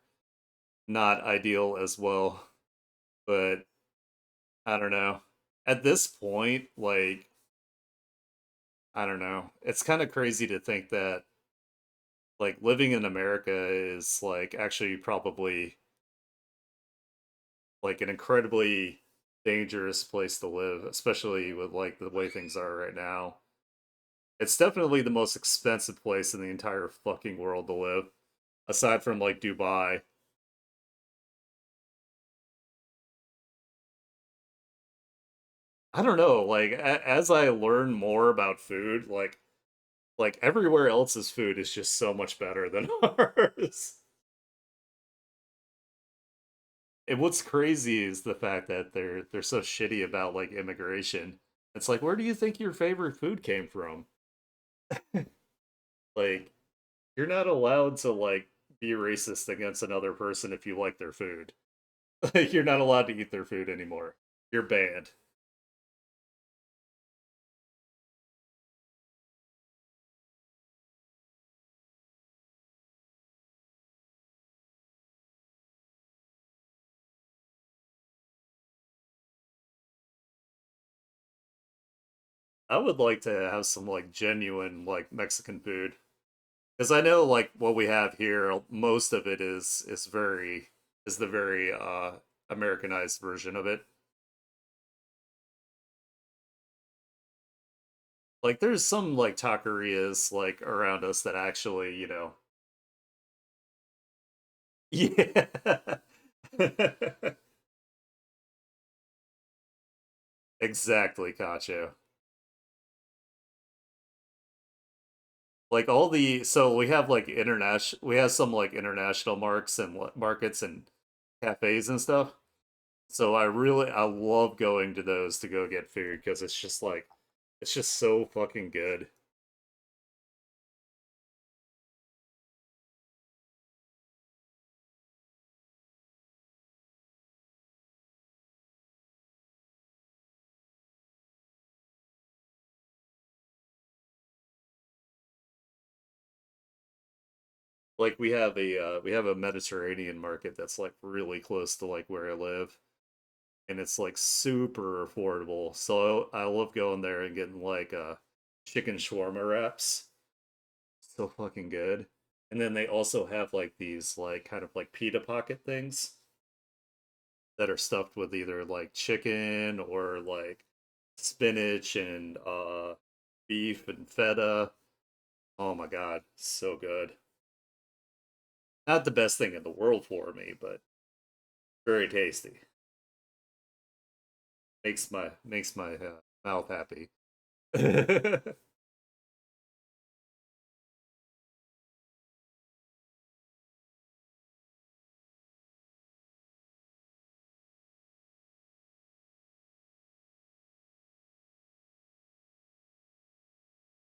not ideal as well, but I don't know. At this point, like, I don't know. It's kind of crazy to think that like living in America is like actually probably like an incredibly dangerous place to live, especially with like the way things are right now. It's definitely the most expensive place in the entire fucking world to live, aside from like Dubai. I don't know, like as I learn more about food, like everywhere else's food is just so much better than ours. And what's crazy is the fact that they're so shitty about like immigration. It's like, where do you think your favorite food came from? Like, you're not allowed to like be racist against another person if you like their food. Like, you're not allowed to eat their food anymore. You're banned. I would like to have some like genuine like Mexican food because I know like what we have here, most of it is the very Americanized version of it. Like there's some like taquerias like around us that actually, yeah. Exactly, Cacho. Like all the so we have some like international markets and cafes and stuff. So I love going to those to go get food because it's just like it's just so fucking good. Like we have a Mediterranean market that's like really close to like where I live, and it's like super affordable. So I love going there and getting like chicken shawarma wraps. So fucking good. And then they also have like these like kind of like pita pocket things that are stuffed with either like chicken or like spinach and beef and feta. Oh my god, so good. Not the best thing in the world for me, but very tasty. Makes my mouth happy.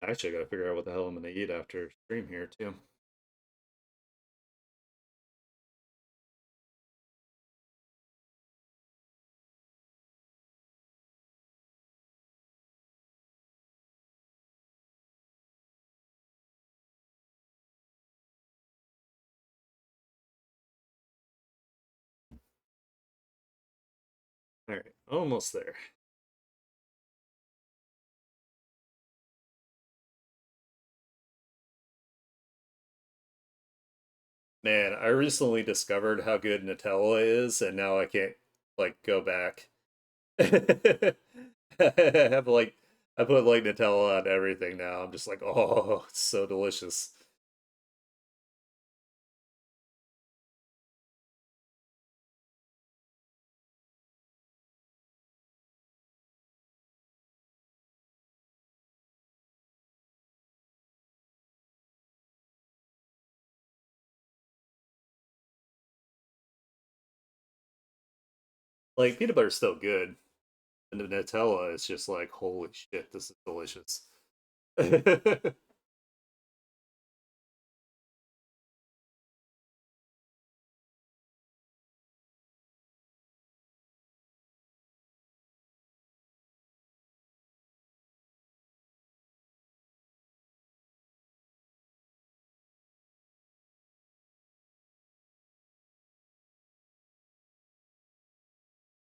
Actually, I gotta figure out what the hell I'm gonna eat after stream here too. All right, almost there. Man, I recently discovered how good Nutella is, and now I can't like go back. I have like I put like Nutella on everything now. I'm just like, oh, it's so delicious. Like peanut butter's still good, and the Nutella is just like, holy shit, this is delicious.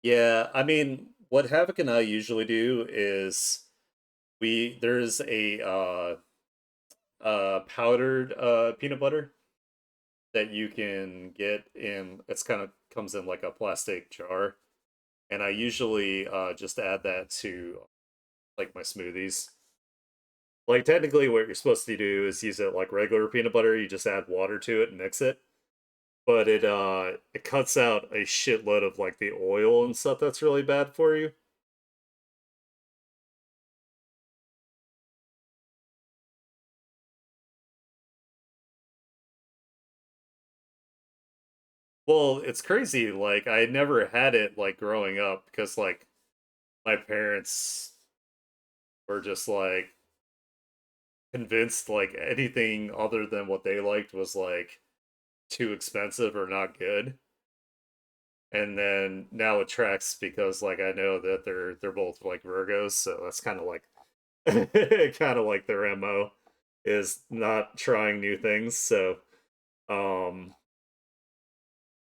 Yeah, I mean, what Havoc and I usually do is there's a powdered peanut butter that you can get in. It's kind of comes in like a plastic jar, and I usually just add that to like my smoothies. Like technically, what you're supposed to do is use it like regular peanut butter. You just add water to it and mix it, but it cuts out a shitload of like the oil and stuff that's really bad for you. Well, it's crazy. Like I never had it like growing up because like my parents were just like convinced like anything other than what they liked was like too expensive or not good. And then now it tracks because like I know that they're both like Virgos, so that's kind of like kind of like their MO is not trying new things. So um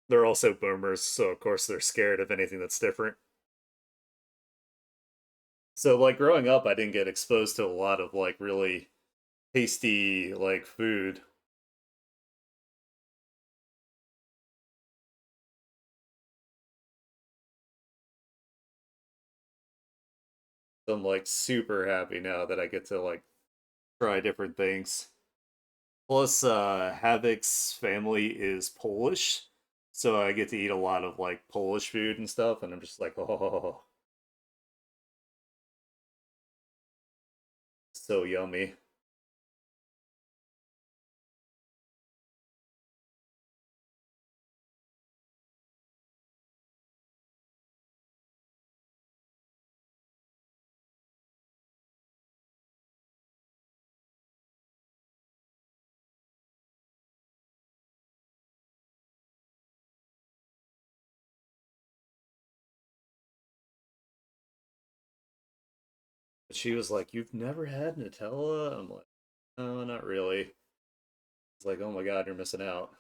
they're also boomers, so of course they're scared of anything that's different. So like growing up I didn't get exposed to a lot of like really tasty like food. So I'm like super happy now that I get to like try different things. Plus, Havoc's family is Polish, so I get to eat a lot of like Polish food and stuff, and I'm just like, oh, so yummy. But she was like, "You've never had Nutella?" I'm like, "No, not really." It's like, "Oh my god, you're missing out."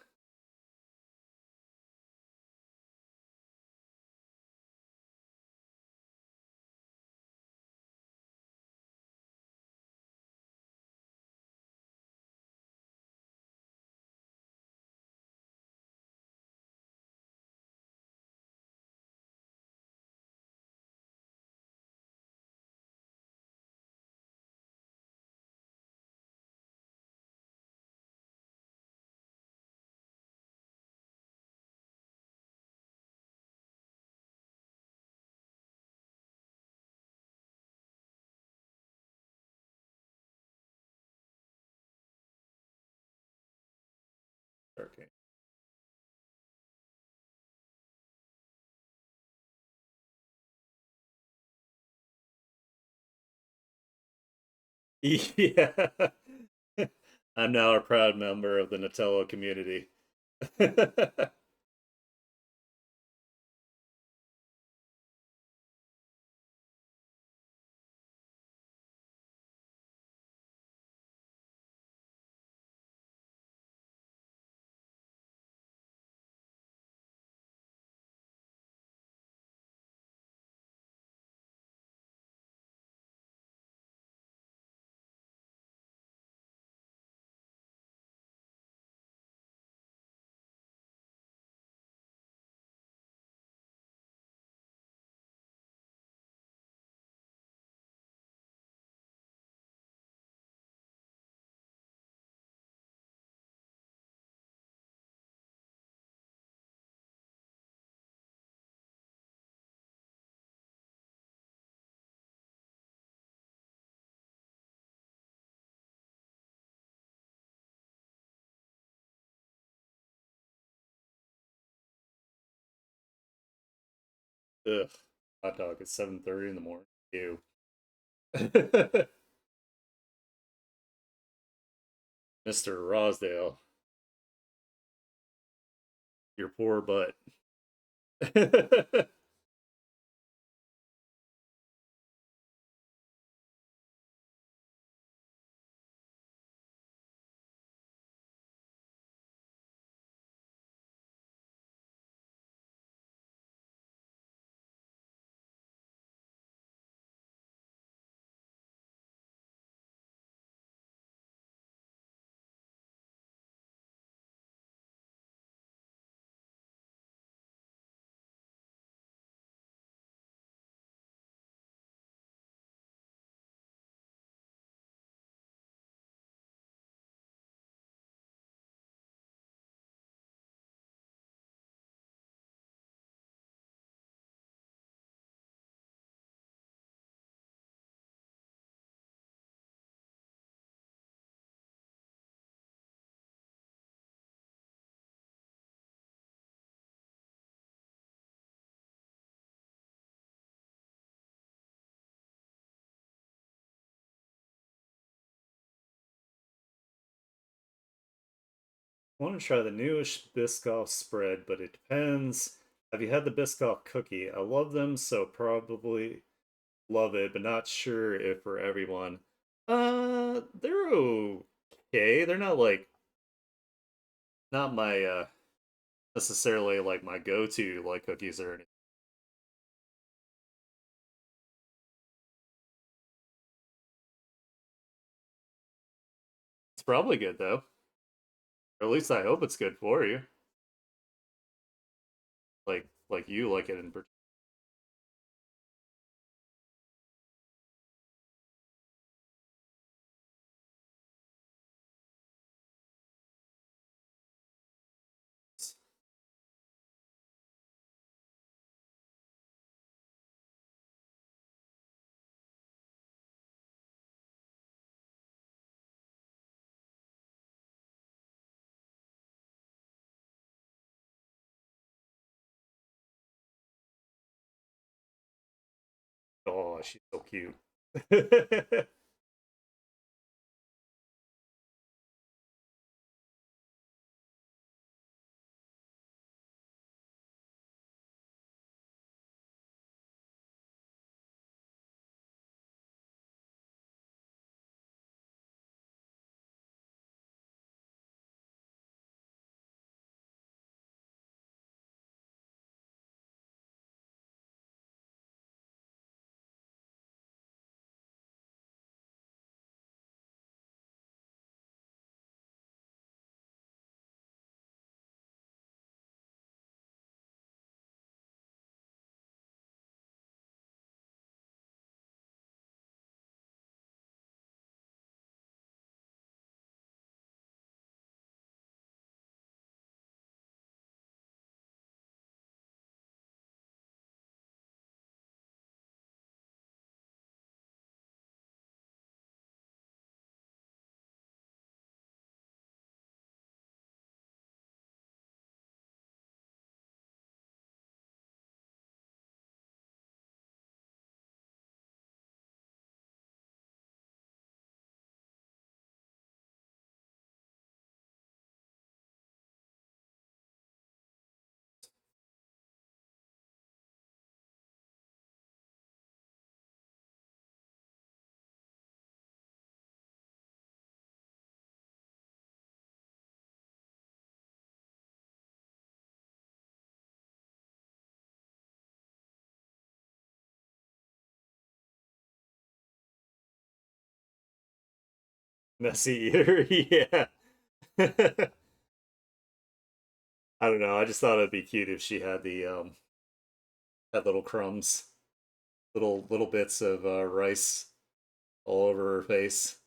Okay. Yeah. I'm now a proud member of the Nutella community. Ugh, hot dog at 7:30 in the morning. Ew. Mr. Rosdale, your poor butt. want to try the newish Biscoff spread, but it depends. Have you had the Biscoff cookie? I love them, so probably love it, but not sure if for everyone. They're okay. They're not like not my necessarily like my go-to like cookies or anything. It's probably good though. Or at least I hope it's good for you. Like you like it in particular. Oh, she's so cute. Messy eater, yeah. I don't know. I just thought it'd be cute if she had the had little crumbs, little bits of rice all over her face.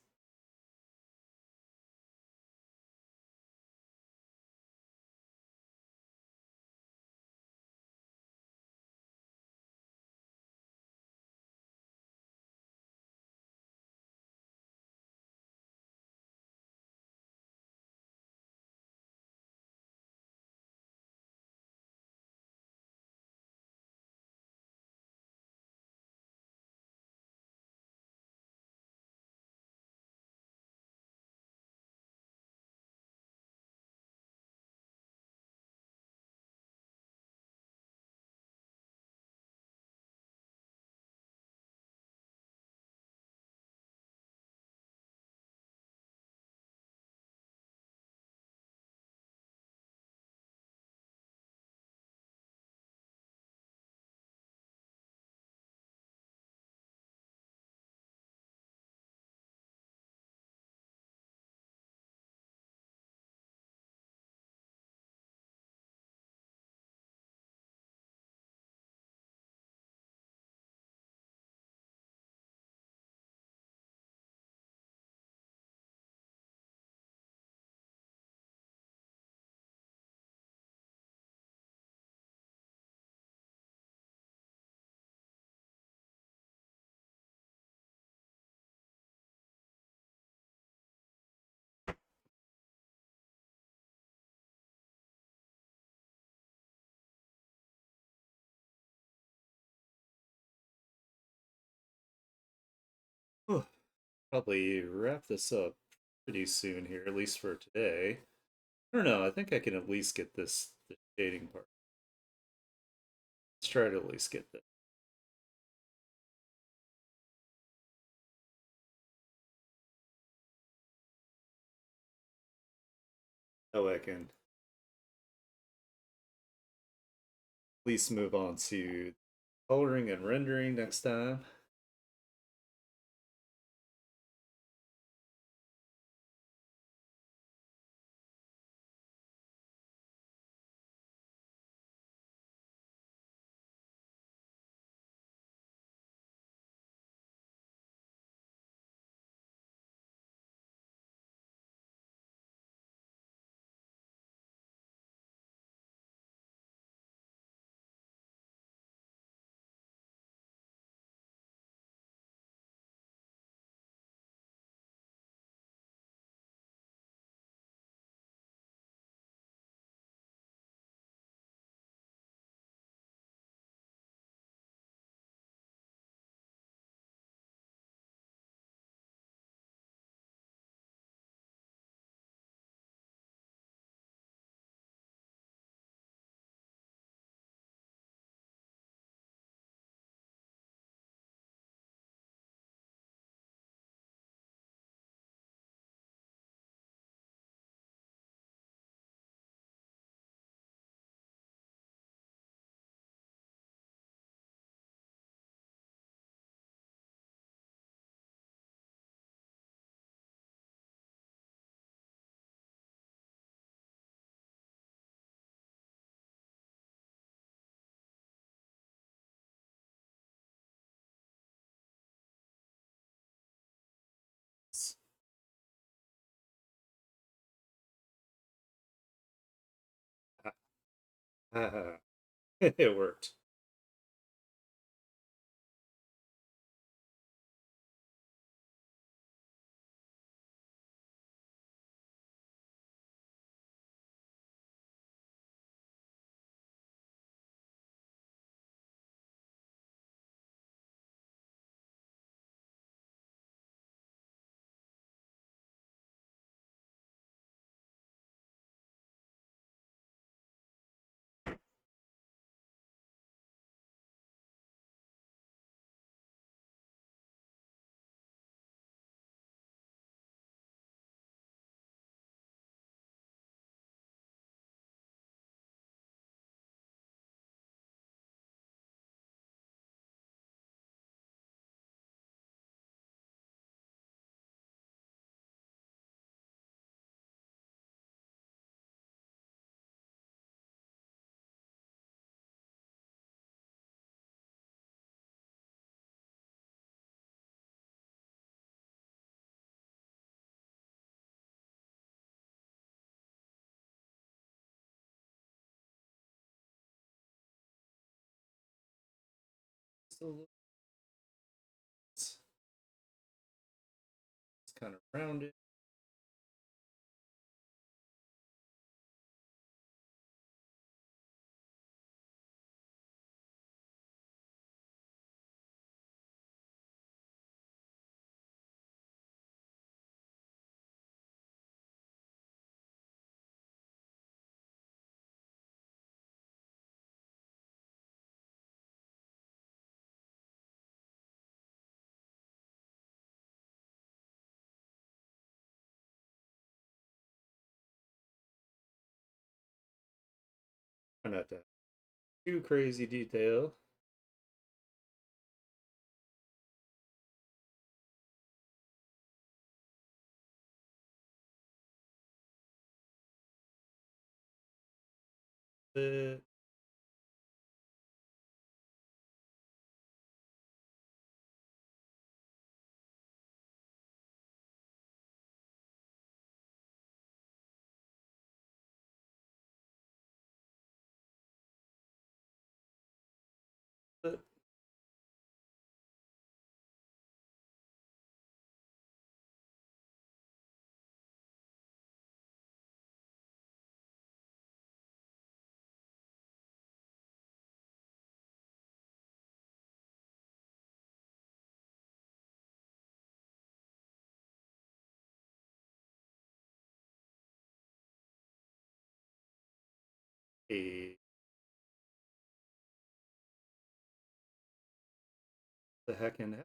Probably wrap this up pretty soon here, at least for today. I don't know. I think I can at least get this shading part. Let's try to at least get this. Oh, I can at least move on to coloring and rendering next time. It worked. So it's kind of rounded. Try not to have too crazy detail. But a the heck in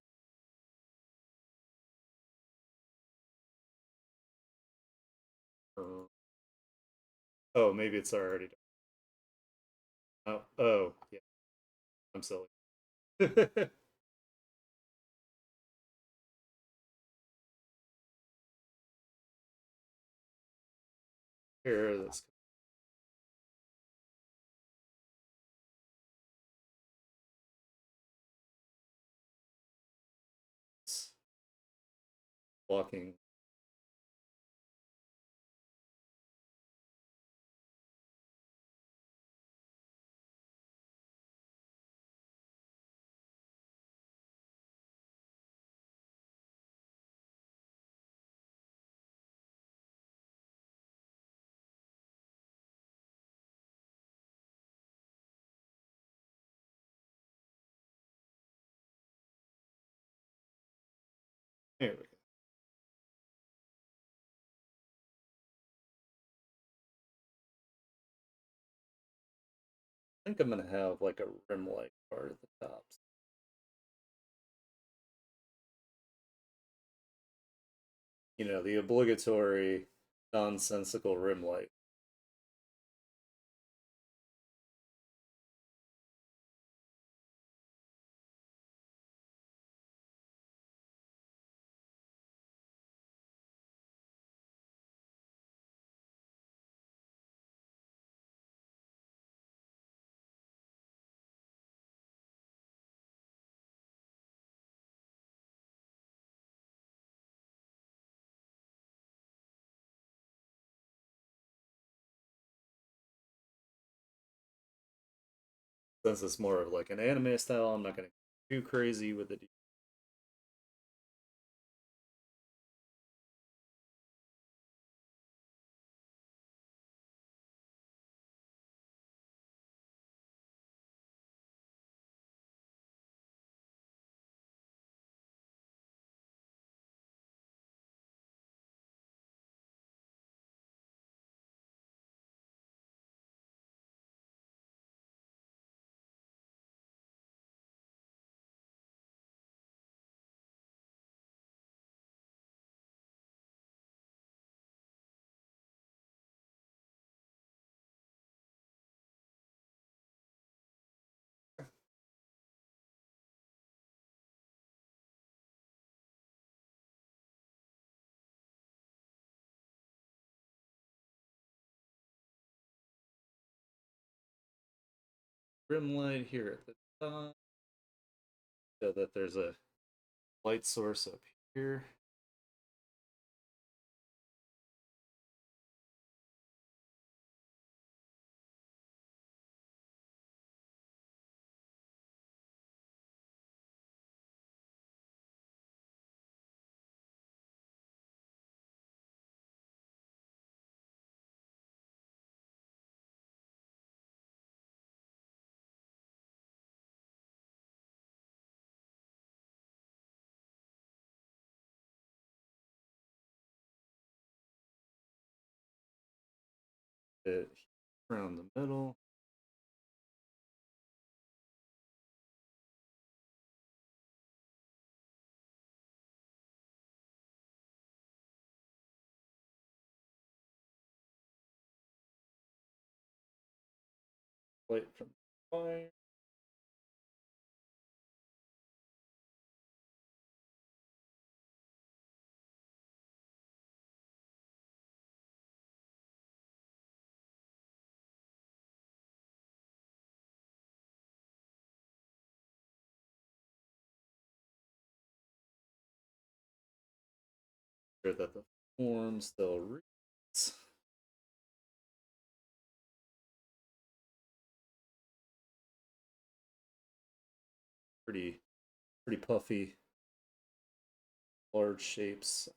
oh, maybe it's already done. Oh, yeah, I'm silly. Here, this blocking. There we go. I think I'm gonna have like a rim light card at the top. You know, the obligatory nonsensical rim light. Since it's more of like an anime style, I'm not gonna go too crazy with the rim light here at the top, so that there's a light source up here. It around the middle. Light from the fire. Sure that the form still reads. Pretty, pretty puffy, large shapes.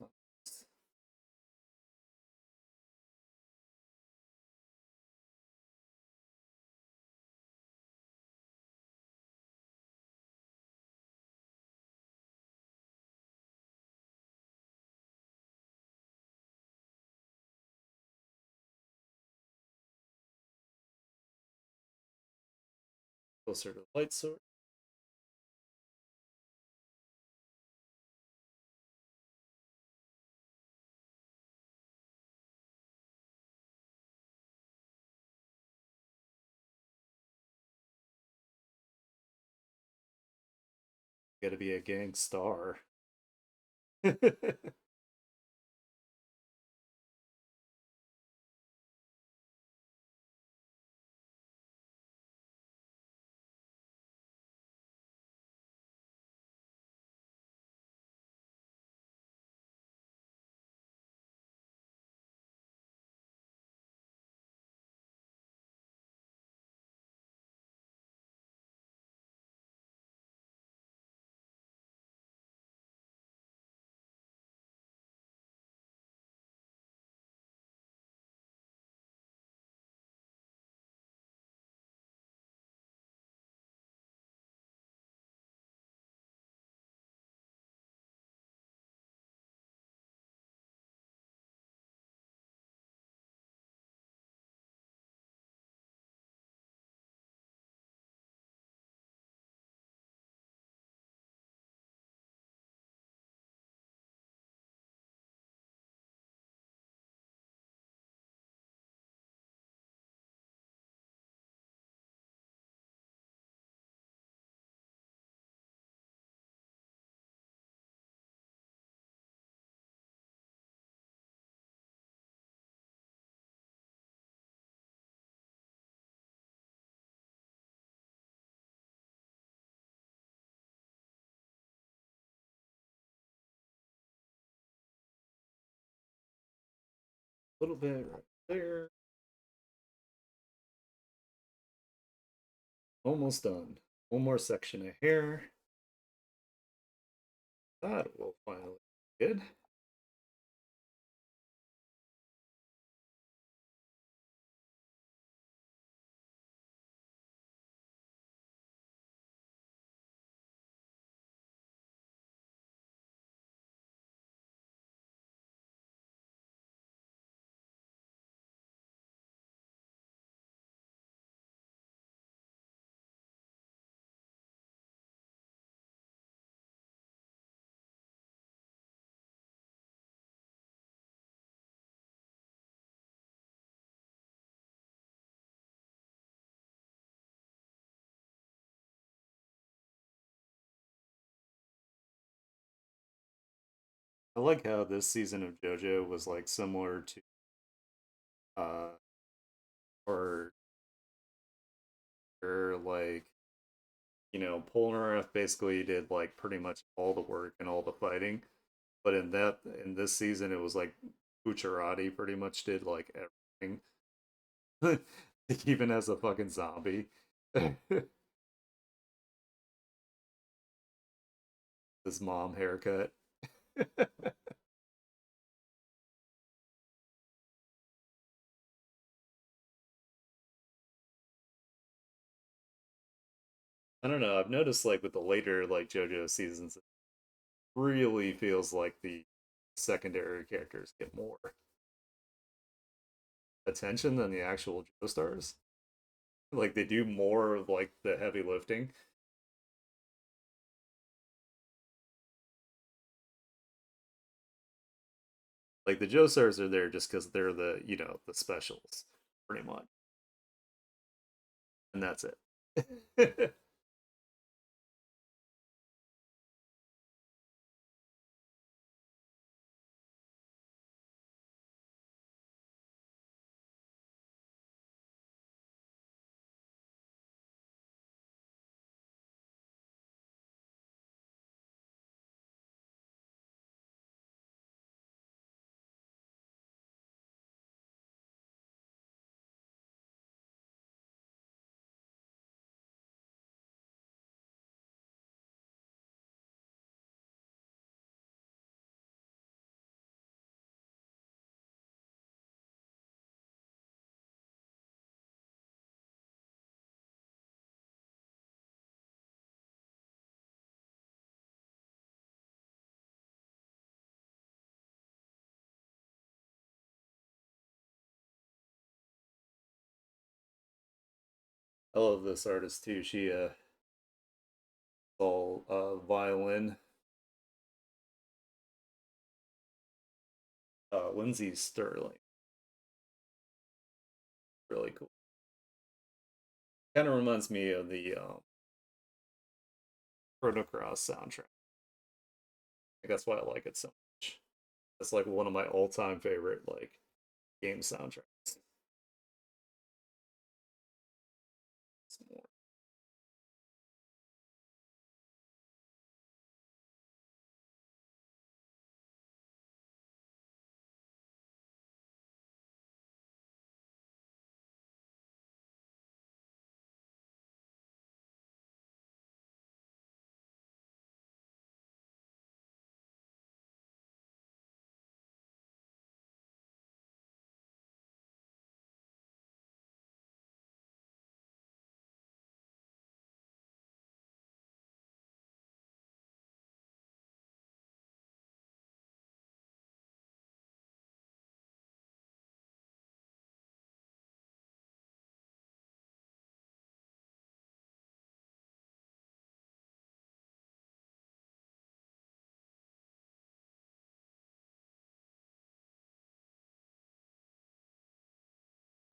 closer to the light source. Gotta be a gang star. A little bit right there. Almost done. One more section of hair. That will finally be good. I like how this season of JoJo was like similar to uh or like Polnareff basically did like pretty much all the work and all the fighting. But in this season it was like Bucciarati pretty much did like everything. Even as a fucking zombie. His mom haircut. I don't know. I've noticed like with the later like JoJo seasons, it really feels like the secondary characters get more attention than the actual JoJo stars. Like they do more of like the heavy lifting. Like the Joe stars are there just because they're the the specials, pretty much, and that's it. I love this artist too. She all violin. Lindsay Sterling, really cool. Kind of reminds me of the Chrono Cross soundtrack. I think that's why I like it so much. It's like one of my all-time favorite like game soundtracks. It's more.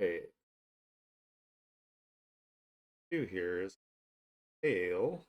Okay, do here is ale.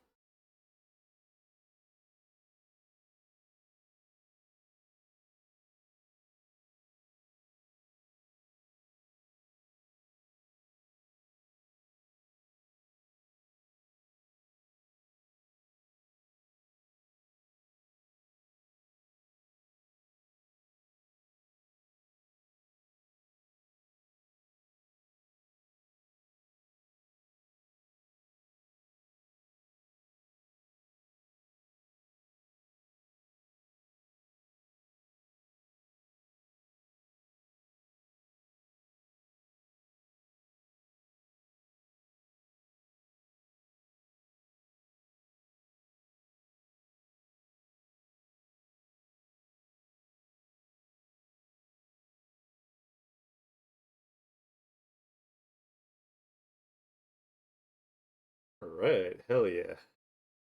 All right, hell yeah,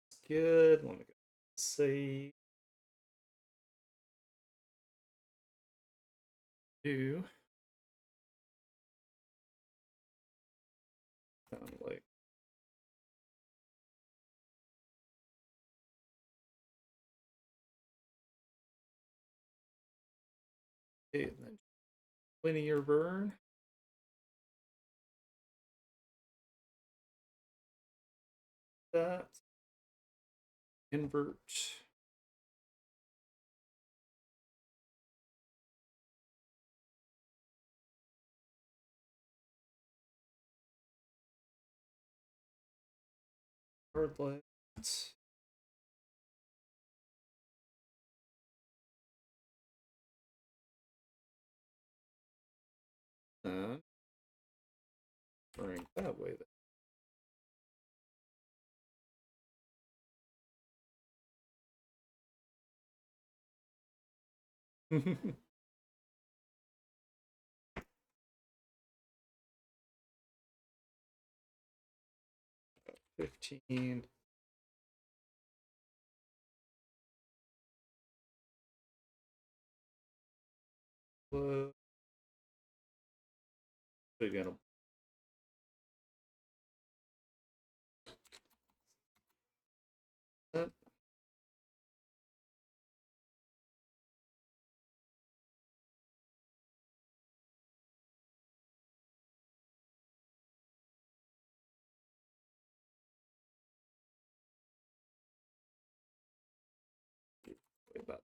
it's good. Let me go save. Do sound like okay, and then linear burn that invert. Hard light. Bring that way then. 15. We're gonna that. Way about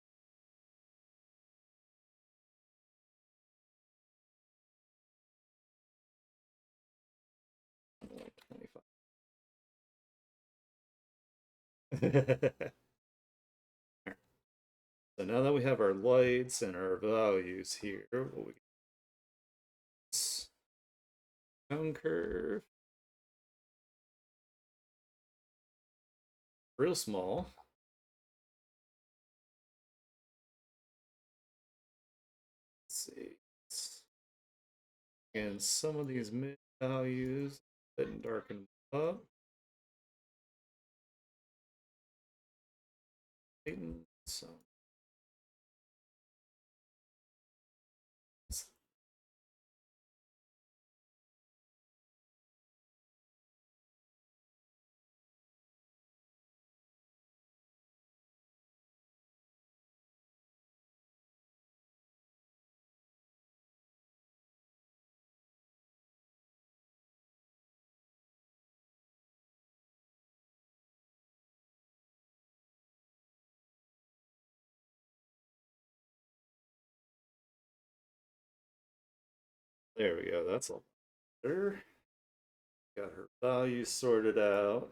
like 25. So now that we have our lights and our values here, what we sound curve real small. Let's see. And some of these mid values and darken up. So there we go. That's all better. Got her values sorted out.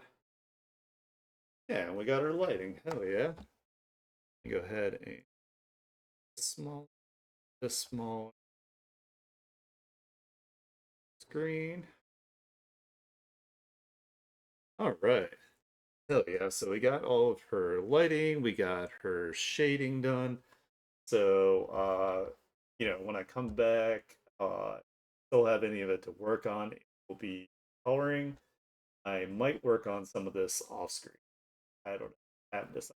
Yeah, and we got our lighting. Hell yeah. Go ahead and small, this small screen. All right. Hell yeah. So we got all of her lighting, we got her shading done. So when I come back, still have any of it to work on. It will be coloring. I might work on some of this off screen. I don't know. I haven't decided.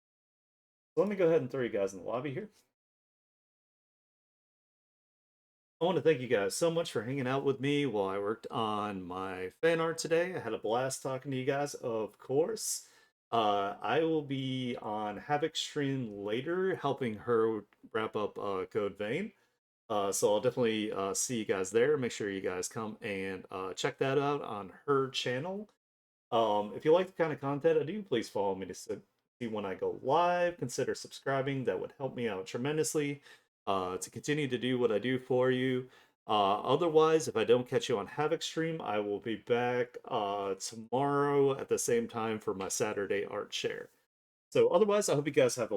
So let me go ahead and throw you guys in the lobby here. I want to thank you guys so much for hanging out with me while I worked on my fan art today. I had a blast talking to you guys, of course. I will be on Havoc stream later, helping her wrap up Code Vein. So I'll definitely see you guys there. Make sure you guys come and check that out on her channel. If you like the kind of content I do, please follow me to see when I go live. Consider subscribing. That would help me out tremendously to continue to do what I do for you. Otherwise, if I don't catch you on Havoc stream, I will be back tomorrow at the same time for my Saturday art share. So otherwise, I hope you guys have a